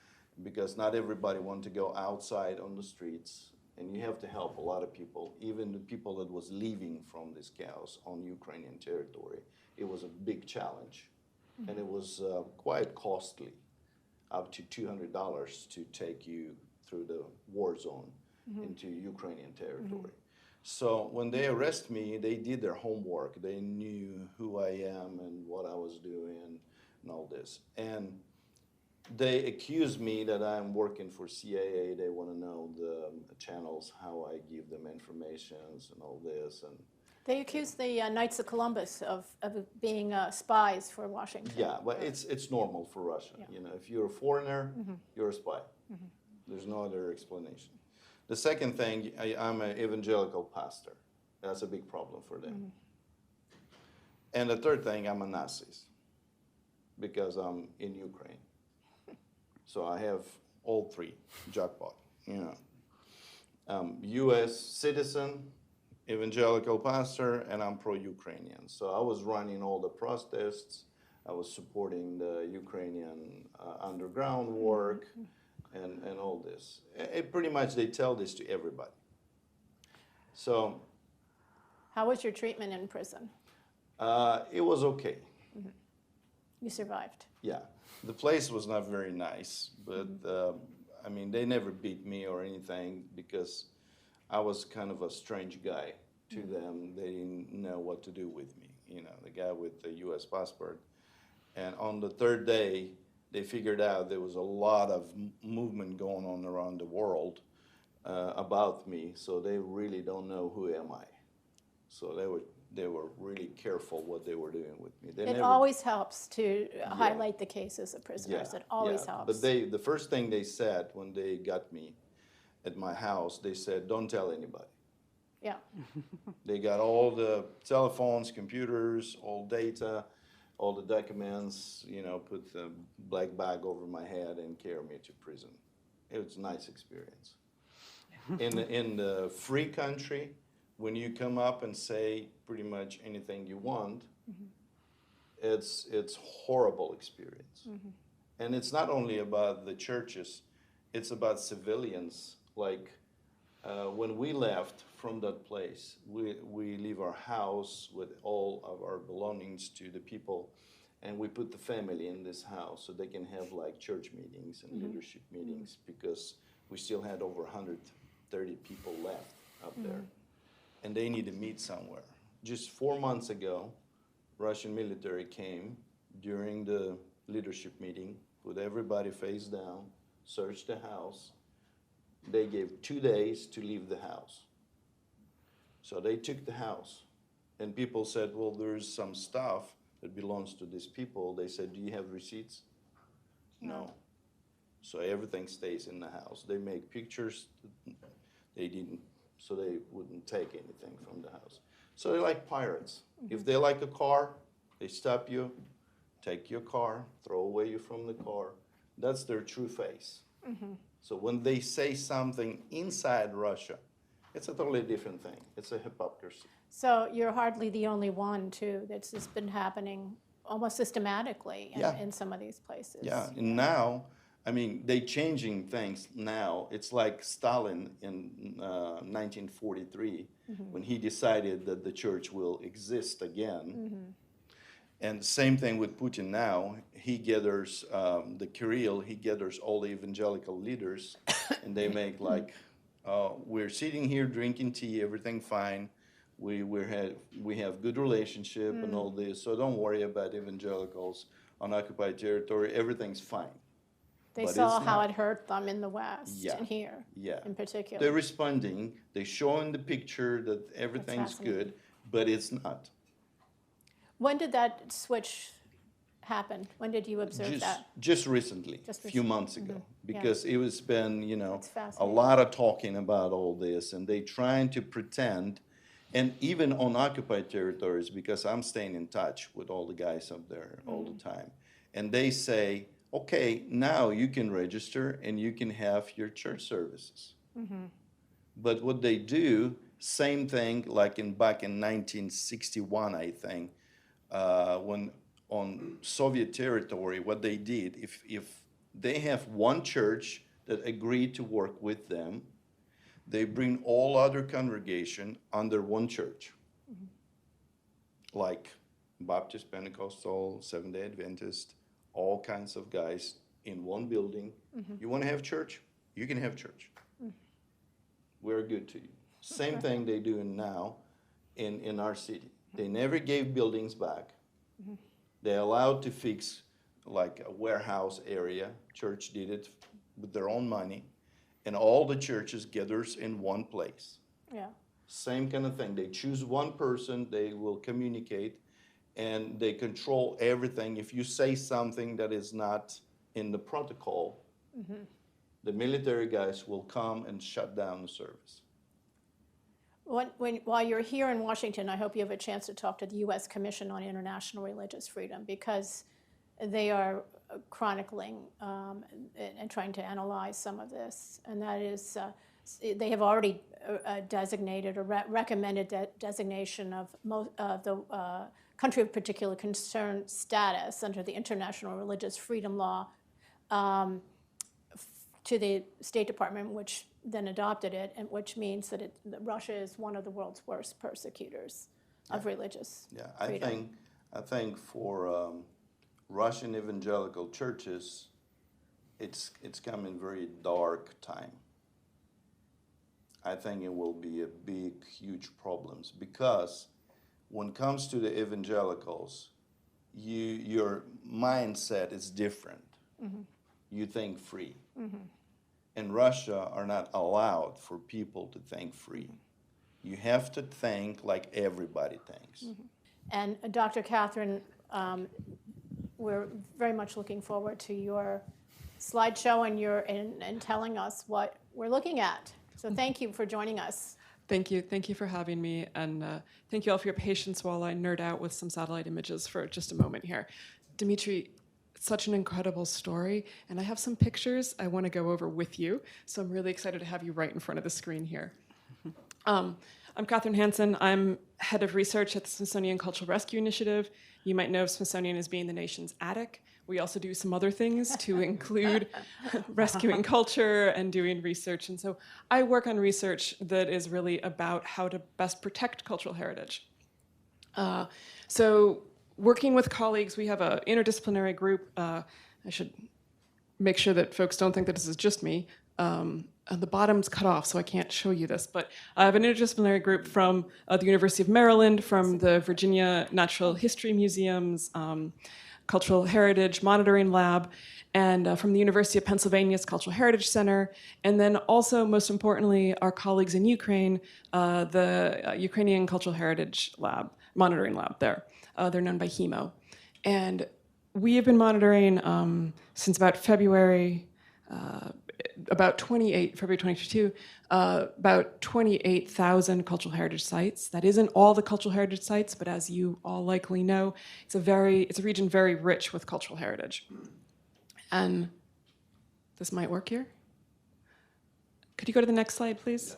because not everybody wanted to go outside on the streets. And you have to help a lot of people, even the people that was leaving from this chaos on Ukrainian territory. It was a big challenge. And it was quite costly, up to $200 to take you through the war zone into Ukrainian territory. So when they arrested me, they did their homework. They knew who I am and what I was doing. and all this. And they accuse me that I'm working for CIA. They want to know the channels, how I give them informations and all this. And They accuse the Knights of Columbus of being spies for Washington. yeah, but it's normal for Russia. Yeah. You know, if you're a foreigner, you're a spy. There's no other explanation. The second thing, I'm an evangelical pastor. That's a big problem for them. And the third thing, I'm a Nazi because I'm in Ukraine. So I have all three, jackpot, you know. U.S. citizen, evangelical pastor, and I'm pro-Ukrainian. So I was running all the protests. I was supporting the Ukrainian underground work and all this. Pretty much they tell this to everybody. So How was your treatment in prison? it was okay. You survived. Yeah, the place was not very nice, but I mean, they never beat me or anything because I was kind of a strange guy to them. They didn't know what to do with me, you know, the guy with the U.S. passport. And on the third day, they figured out there was a lot of movement going on around the world about me, so they really don't know who am I. So they were really careful what they were doing with me. It always helps to highlight the cases of prisoners. It always helps. But the first thing they said when they got me at my house, they said, don't tell anybody. Yeah. They got all the telephones, computers, all data, all the documents, you know, put the black bag over my head and carry me to prison. It was a nice experience. In the free country, when you come up and say pretty much anything you want, it's horrible experience. And it's not only about the churches, it's about civilians. Like when we left from that place, we leave our house with all of our belongings to the people, and we put the family in this house so they can have like church meetings and leadership meetings, because we still had over 130 people left up there. And they need to meet somewhere. Just 4 months ago, Russian military came during the leadership meeting, put everybody face down, searched the house. They gave 2 days to leave the house. So they took the house. And people said, well, there's some stuff that belongs to these people. They said, do you have receipts? No. So everything stays in the house. They make pictures. They didn't. So they wouldn't take anything from the house. So they're like pirates. If they like a car, they stop you, take your car, throw away you from the car. That's their true face. So when they say something inside Russia, it's a totally different thing. It's a hypocrisy. So you're hardly the only one, too, that's just been happening almost systematically in some of these places. Yeah, and now, I mean, they changing things now. It's like Stalin in 1943, when he decided that the church will exist again. And same thing with Putin now. He gathers the Kirill, he gathers all the evangelical leaders, and they make like, we're sitting here drinking tea, everything fine. We have good relationship and all this, so don't worry about evangelicals on occupied territory, everything's fine. They But saw it's how not. it hurt them in the West Yeah. and here in particular. They're responding, they're showing the picture that everything's good, but it's not. When did that switch happen? When did you observe that? Just recently, Just a few recently. months ago, because it was been, you know, That's a fascinating. lot of talking about all this, and they trying to pretend, and even on occupied territories, because I'm staying in touch with all the guys up there all the time, and they say, okay, now you can register and you can have your church services. But what they do, same thing like back in 1961, I think, when on Soviet territory, what they did, if they have one church that agreed to work with them, they bring all other congregation under one church. Like Baptist, Pentecostal, Seventh-day Adventist, all kinds of guys in one building. You want to have church? You can have church. We're good to you. Same thing they do now in our city. They never gave buildings back. They allowed to fix like a warehouse area. Church did it with their own money, and all the churches gathers in one place. Yeah. Same kind of thing. They choose one person, they will communicate, and they control everything. If you say something that is not in the protocol, the military guys will come and shut down the service. While you're here in Washington, I hope you have a chance to talk to the U.S. Commission on International Religious Freedom, because they are chronicling and trying to analyze some of this. And that is, they have already designated or recommended designation of the country of particular concern status under the International Religious Freedom Law to the State Department, which then adopted it, and which means that Russia is one of the world's worst persecutors of religious freedom. I think for Russian evangelical churches, it's coming very dark time. I think it will be a big, huge problems, because when it comes to the evangelicals, your mindset is different. You think free. In Russia are not allowed for people to think free. You have to think like everybody thinks. And Dr. Catherine, we're very much looking forward to your slideshow and telling us what we're looking at. So thank you for joining us. Thank you. Thank you for having me. And thank you all for your patience while I nerd out with some satellite images for just a moment here. Dimitri, such an incredible story. And I have some pictures I want to go over with you. So I'm really excited to have you right in front of the screen here. I'm Catherine Hansen. I'm head of research at the Smithsonian Cultural Rescue Initiative. You might know of Smithsonian as being the nation's attic. We also do some other things to include rescuing culture and doing research. And so I work on research that is really about how to best protect cultural heritage. So working with colleagues, we have an interdisciplinary group. I should make sure that folks don't think that this is just me. The bottom's cut off, so I can't show you this, but I have an interdisciplinary group from the University of Maryland, from the Virginia Natural History Museum's Cultural Heritage Monitoring Lab, and from the University of Pennsylvania's Cultural Heritage Center, and then also, most importantly, our colleagues in Ukraine, the Ukrainian Cultural Heritage Lab, Monitoring Lab there. They're known by HEMO. And we have been monitoring since about February, about February 2022, about 28,000 cultural heritage sites. That isn't all the cultural heritage sites, but as you all likely know, it's a region very rich with cultural heritage. And this might work here. Could you go to the next slide, please?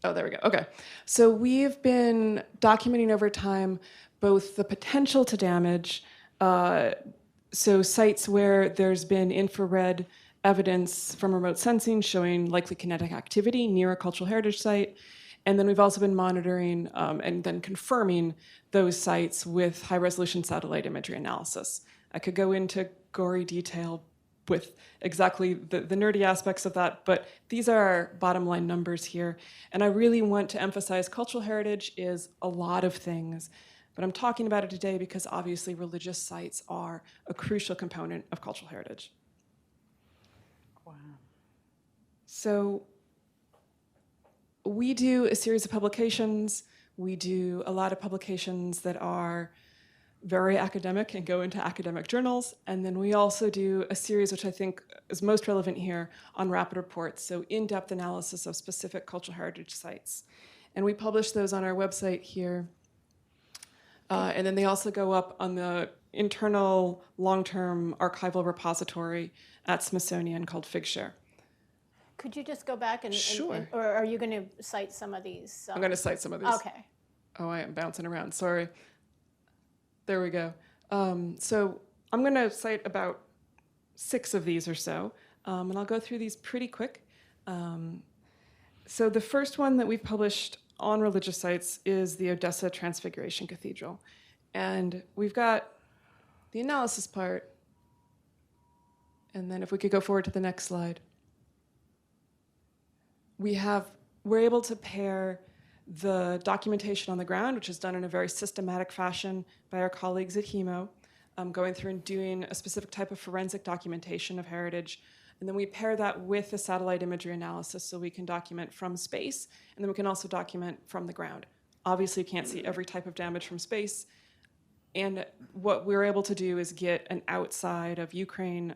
Oh, there we go. Okay. So we've been documenting over time both the potential to damage, so sites where there's been infrared evidence from remote sensing showing likely kinetic activity near a cultural heritage site. And then we've also been monitoring and then confirming those sites with high-resolution satellite imagery analysis. I could go into gory detail with exactly the nerdy aspects of that, but these are our bottom line numbers here. And I really want to emphasize cultural heritage is a lot of things, but I'm talking about it today because obviously religious sites are a crucial component of cultural heritage. Wow. So we do a series of publications. We do a lot of publications that are very academic and go into academic journals. And then we also do a series, which I think is most relevant here, on rapid reports, so in-depth analysis of specific cultural heritage sites. And we publish those on our website here. And then they also go up on the internal long-term archival repository at Smithsonian called Figshare. Could you just go back Sure. or are you going to cite some of these? I'm going to cite some of these. Okay. Oh, I am bouncing around. Sorry. There we go. So I'm going to cite about 6 of these or so, and I'll go through these pretty quick. So the first one that we've published on religious sites is the Odessa Transfiguration Cathedral. And we've got the analysis part. And then if we could go forward to the next slide. We're able to pair the documentation on the ground, which is done in a very systematic fashion by our colleagues at HEMO, going through and doing a specific type of forensic documentation of heritage. And then we pair that with the satellite imagery analysis so we can document from space, and then we can also document from the ground. Obviously, you can't see every type of damage from space. And what we're able to do is get an outside of Ukraine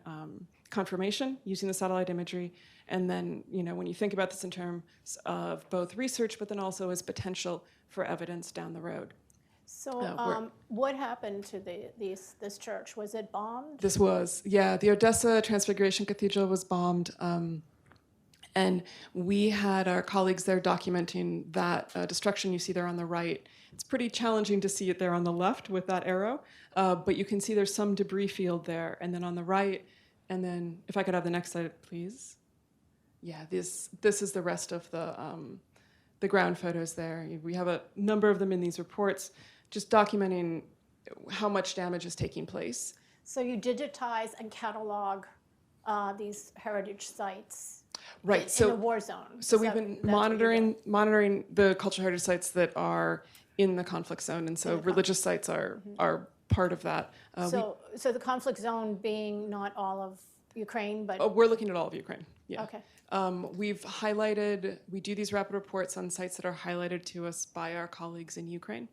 confirmation using the satellite imagery. And then, when you think about this in terms of both research, but then also as potential for evidence down the road. So what happened to this church? Was it bombed? This was, the Odessa Transfiguration Cathedral was bombed. And we had our colleagues there documenting that destruction you see there on the right. It's pretty challenging to see it there on the left with that arrow, but you can see there's some debris field there. And then on the right, and then if I could have the next slide, please. Yeah, this is the rest of the ground photos there. We have a number of them in these reports, just documenting how much damage is taking place. So you digitize and catalog these heritage sites. Right. In a war zone. So we've been monitoring the cultural heritage sites that are in the conflict zone, and so religious sites are part of that. So the conflict zone being not all of Ukraine, but we're looking at all of Ukraine. Yeah. Okay. We've highlighted. We do these rapid reports on sites that are highlighted to us by our colleagues in Ukraine,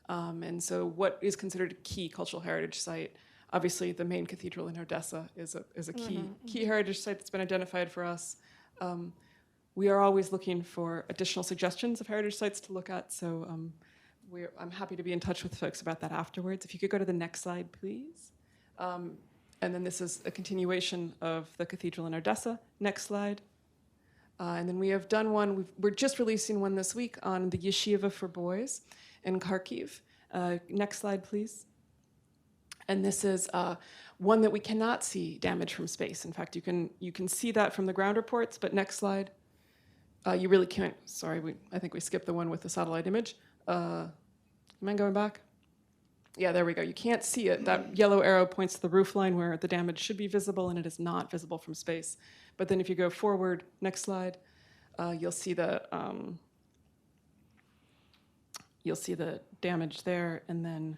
and so what is considered a key cultural heritage site. Obviously, the main cathedral in Odessa is a key heritage site that's been identified for us. We are always looking for additional suggestions of heritage sites to look at, so I'm happy to be in touch with folks about that afterwards. If you could go to the next slide, please. And then this is a continuation of the cathedral in Odessa. Next slide. And then we have done one, we're just releasing one this week on the yeshiva for boys in Kharkiv. Next slide, please. And this is one that we cannot see damage from space. In fact, you can see that from the ground reports, but next slide. You really can't, sorry, I think we skipped the one with the satellite image. Am I going back? Yeah, there we go. You can't see it. That yellow arrow points to the roof line where the damage should be visible, and it is not visible from space. But then if you go forward, next slide, you'll see the damage there, and then,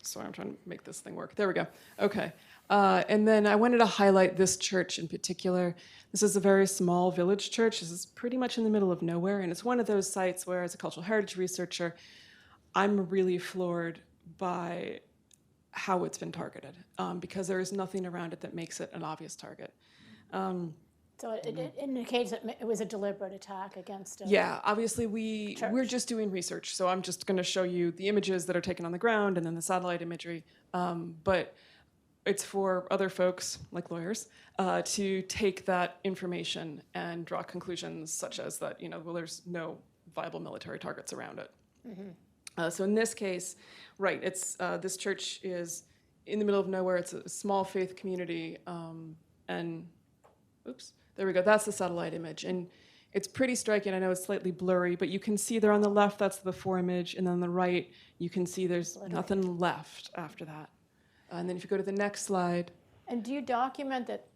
sorry, I'm trying to make this thing work. There we go. Okay. And then I wanted to highlight this church in particular. This is a very small village church. This is pretty much in the middle of nowhere, and it's one of those sites where, as a cultural heritage researcher, I'm really floored by how it's been targeted, because there is nothing around it that makes it an obvious target. So it indicates that it was a deliberate attack against Yeah, obviously we're just doing research, so I'm just going to show you the images that are taken on the ground and then the satellite imagery. But it's for other folks, like lawyers, to take that information and draw conclusions such as that, well, there's no viable military targets around it. Mm-hmm. So in this case, right, it's this church is in the middle of nowhere. It's a small faith community, and oops, there we go. That's the satellite image, and it's pretty striking. I know it's slightly blurry, but you can see there on the left, that's the before image, and then on the right, you can see there's nothing left after that. And then if you go to the next slide. And do you document that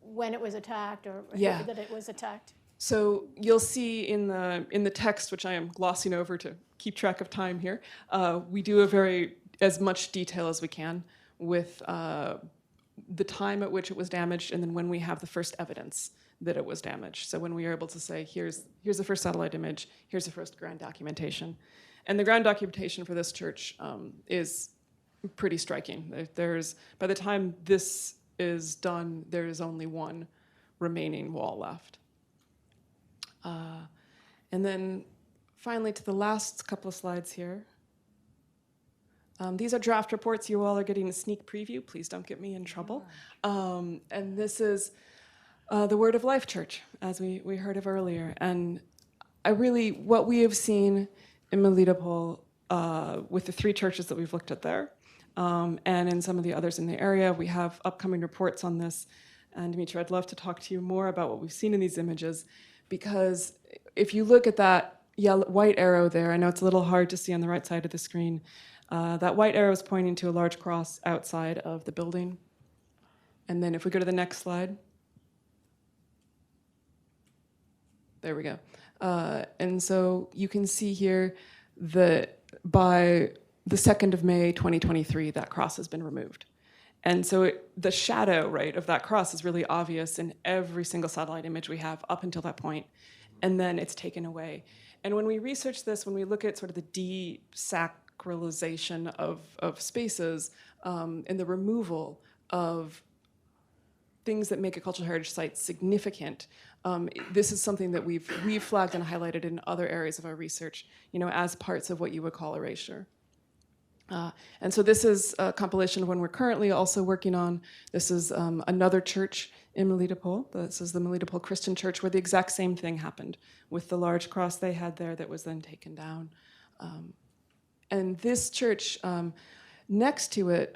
when it was attacked or that it was attacked? So you'll see in the text, which I am glossing over to keep track of time here, we do as much detail as we can with the time at which it was damaged, and then when we have the first evidence that it was damaged. So when we are able to say, here's the first satellite image, here's the first ground documentation. And the ground documentation for this church is pretty striking. By the time this is done, there is only one remaining wall left. And then finally, to the last couple of slides here. These are draft reports. You all are getting a sneak preview. Please don't get me in trouble. And this is the Word of Life Church, as we heard of earlier. And what we have seen in Melitopol with the 3 churches that we've looked at there, and in some of the others in the area, we have upcoming reports on this. And Dmitry, I'd love to talk to you more about what we've seen in these images, because if you look at that white arrow there, I know it's a little hard to see on the right side of the screen, that white arrow is pointing to a large cross outside of the building. And then if we go to the next slide. There we go. And so you can see here that by the 2nd of May, 2023, that cross has been removed. And so the shadow, right, of that cross is really obvious in every single satellite image we have up until that point, and then it's taken away. And when we research this, when we look at sort of the desacralization of spaces and the removal of things that make a cultural heritage site significant, this is something that we've flagged and highlighted in other areas of our research, as parts of what you would call erasure. And so this is a compilation of one we're currently also working on. This is another church in Melitopol. This is the Melitopol Christian Church, where the exact same thing happened with the large cross they had there that was then taken down. And this church, next to it,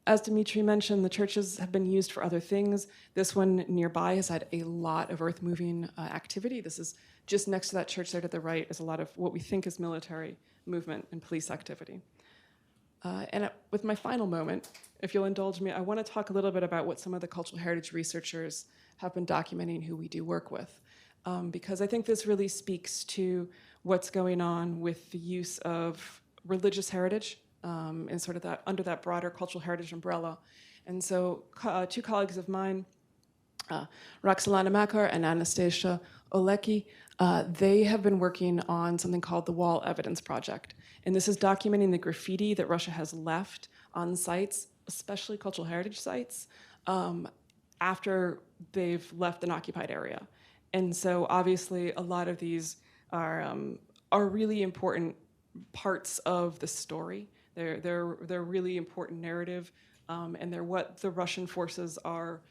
as Dimitri mentioned, the churches have been used for other things. This one nearby has had a lot of earth-moving activity. This is just next to that church there to the right is a lot of what we think is military movement and police activity. And with my final moment, if you'll indulge me, I want to talk a little bit about what some of the cultural heritage researchers have been documenting who we do work with. Because I think this really speaks to what's going on with the use of religious heritage and sort of that under that broader cultural heritage umbrella. And so 2 colleagues of mine, Roxalana Makar and Anastasia Olecki, they have been working on something called the Wall Evidence Project. And this is documenting the graffiti that Russia has left on sites, especially cultural heritage sites, after they've left an occupied area. And so obviously a lot of these are really important parts of the story. They're really important narrative, and they're what the Russian forces are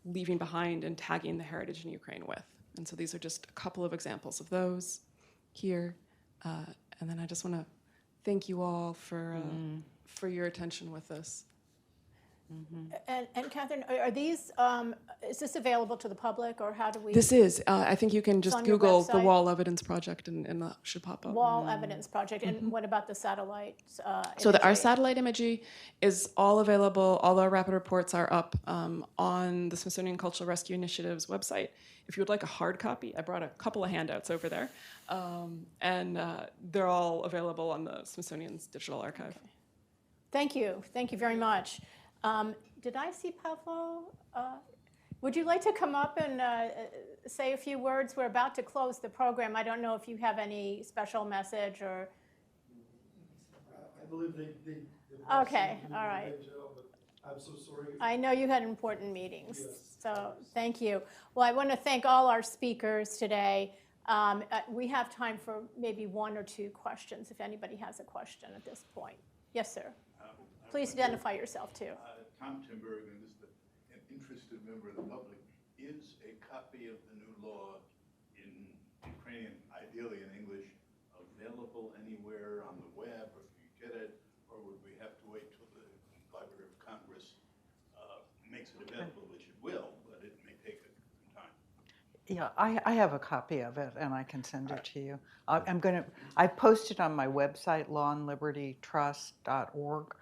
leaving behind and tagging the heritage in Ukraine with. And so these are just a couple of examples of those here. And then I just want to thank you all for your attention with this. And Catherine, are these, is this available to the public, or how do we? This is, I think you can just on your Google the website? Wall Evidence Project and that should pop up. Wall Evidence Project, and what about the satellites? So our imagery? satellite imagery is all available. All our rapid reports are up on the Smithsonian Cultural Rescue Initiative's website. If you would like a hard copy, I brought a couple of handouts over there. And they're all available on the Smithsonian's digital archive. Okay. Thank you very much. Did I see Pavlo? Would you like to come up and say a few words? We're about to close the program. I don't know if you have any special message or. I believe they Okay, all right. I'm so sorry. I know you had important meetings, Yes. so thank you. Well, I want to thank all our speakers today. We have time for maybe 1 or 2 questions, if anybody has a question at this point. Yes, sir. Please identify yourself, too. Tom Timberg, and this is an interested member of the public. Is a copy of the new law in Ukrainian, ideally in English, available anywhere on the web, or if you get it, or would we have to wait till the Library of Congress makes it available, which it will, but it may take some time? Yeah, I have a copy of it, and I can send it to you. I posted on my website, lawandlibertytrust.org,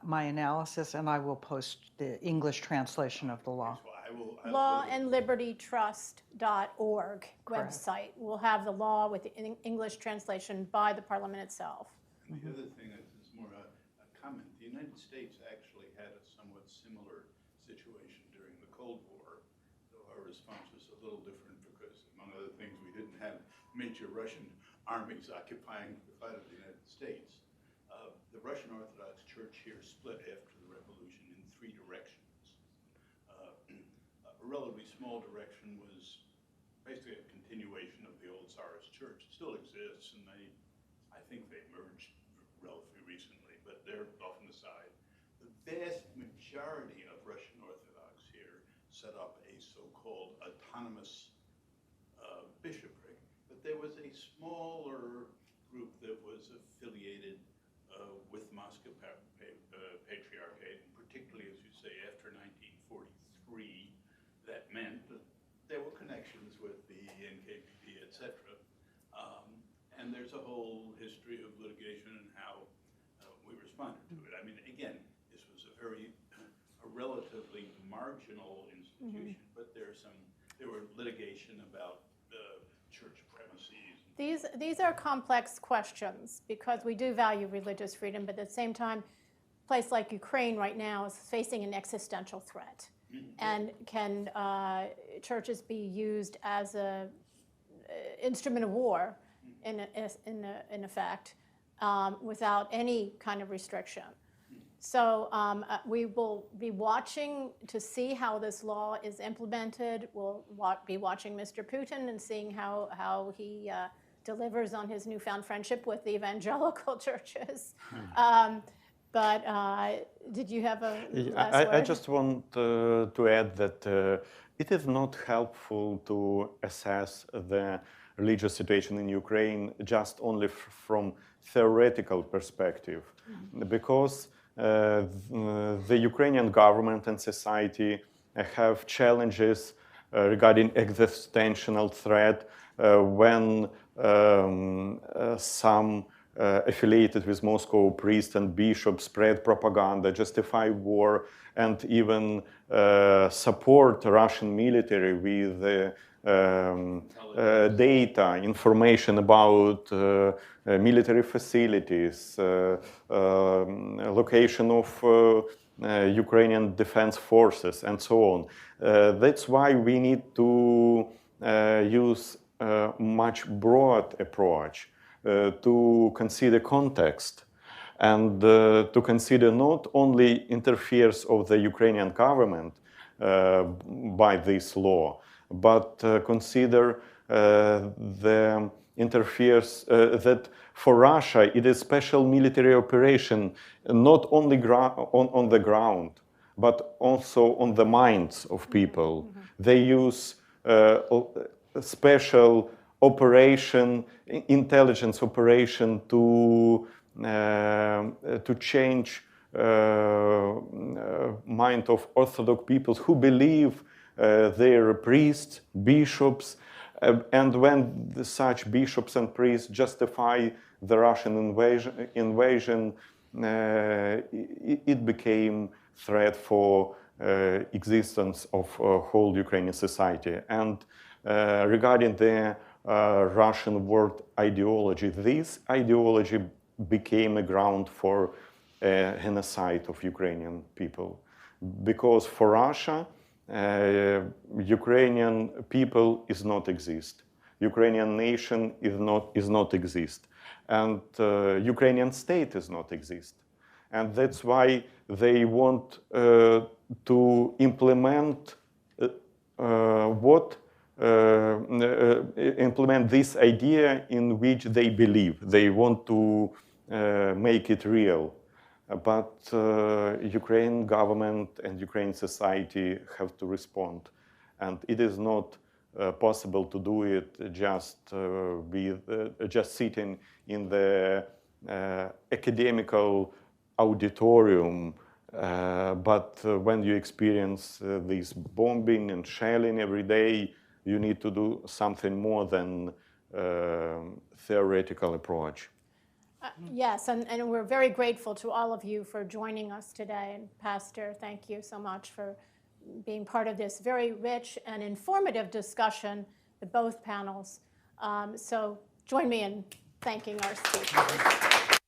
my analysis, and I will post the English translation of the law. So I will Lawandlibertytrust.org Correct. website. We'll have the law with the English translation by the Parliament itself. And the other thing is more a comment. The United States actually had a somewhat similar situation during the Cold War, though our response was a little different because, among other things, we didn't have major Russian armies occupying the fight of the United States. The Russian Orthodox Church here split after the revolution in 3 directions. A relatively small direction was basically a continuation of the old Tsarist Church. It still exists, and I think they merged relatively recently, but they're off on the side. The vast majority of Russian Orthodox here set up a so-called autonomous bishopric, but there was a smaller group that was affiliated with Moscow Patriarchate, and particularly, as you say, after 1943, that meant that there were connections with the NKVD, etc. And there's a whole history of litigation and how we responded to it. I mean, again, this was a relatively marginal institution, but there were litigation about the church premises These are complex questions because we do value religious freedom, but at the same time, a place like Ukraine right now is facing an existential threat. And can churches be used as an instrument of war, in effect, without any kind of restriction? So we will be watching to see how this law is implemented. We'll be watching Mr. Putin and seeing how he delivers on his newfound friendship with the evangelical churches. But did you have a last word? I just want to add that it is not helpful to assess the religious situation in Ukraine just only from theoretical perspective, because the Ukrainian government and society have challenges regarding existential threat when some affiliated with Moscow priests and bishops spread propaganda, justify war, and even support Russian military with data, information about military facilities, location of Ukrainian defense forces, and so on. That's why we need to use a much broad approach to consider context and to consider not only interference of the Ukrainian government by this law, but consider the interference that for Russia it is special military operation, not only on the ground, but also on the minds of people. They use special operation, intelligence operation to change mind of Orthodox peoples who believe their priests, bishops, and when such bishops and priests justify the Russian invasion, it became threat for existence of whole Ukrainian society. And regarding the Russian world ideology, this ideology became a ground for genocide of Ukrainian people, because for Russia, Ukrainian people is not exist. Ukrainian nation is not exist, and Ukrainian state is not exist, and that's why they want to implement implement this idea in which they believe. They want to make it real. But Ukrainian government and Ukrainian society have to respond. And it is not possible to do it just just sitting in the academical auditorium. But when you experience this bombing and shelling every day, you need to do something more than theoretical approach. Yes, and we're very grateful to all of you for joining us today. And Pastor, thank you so much for being part of this very rich and informative discussion at both panels. So join me in thanking our speakers.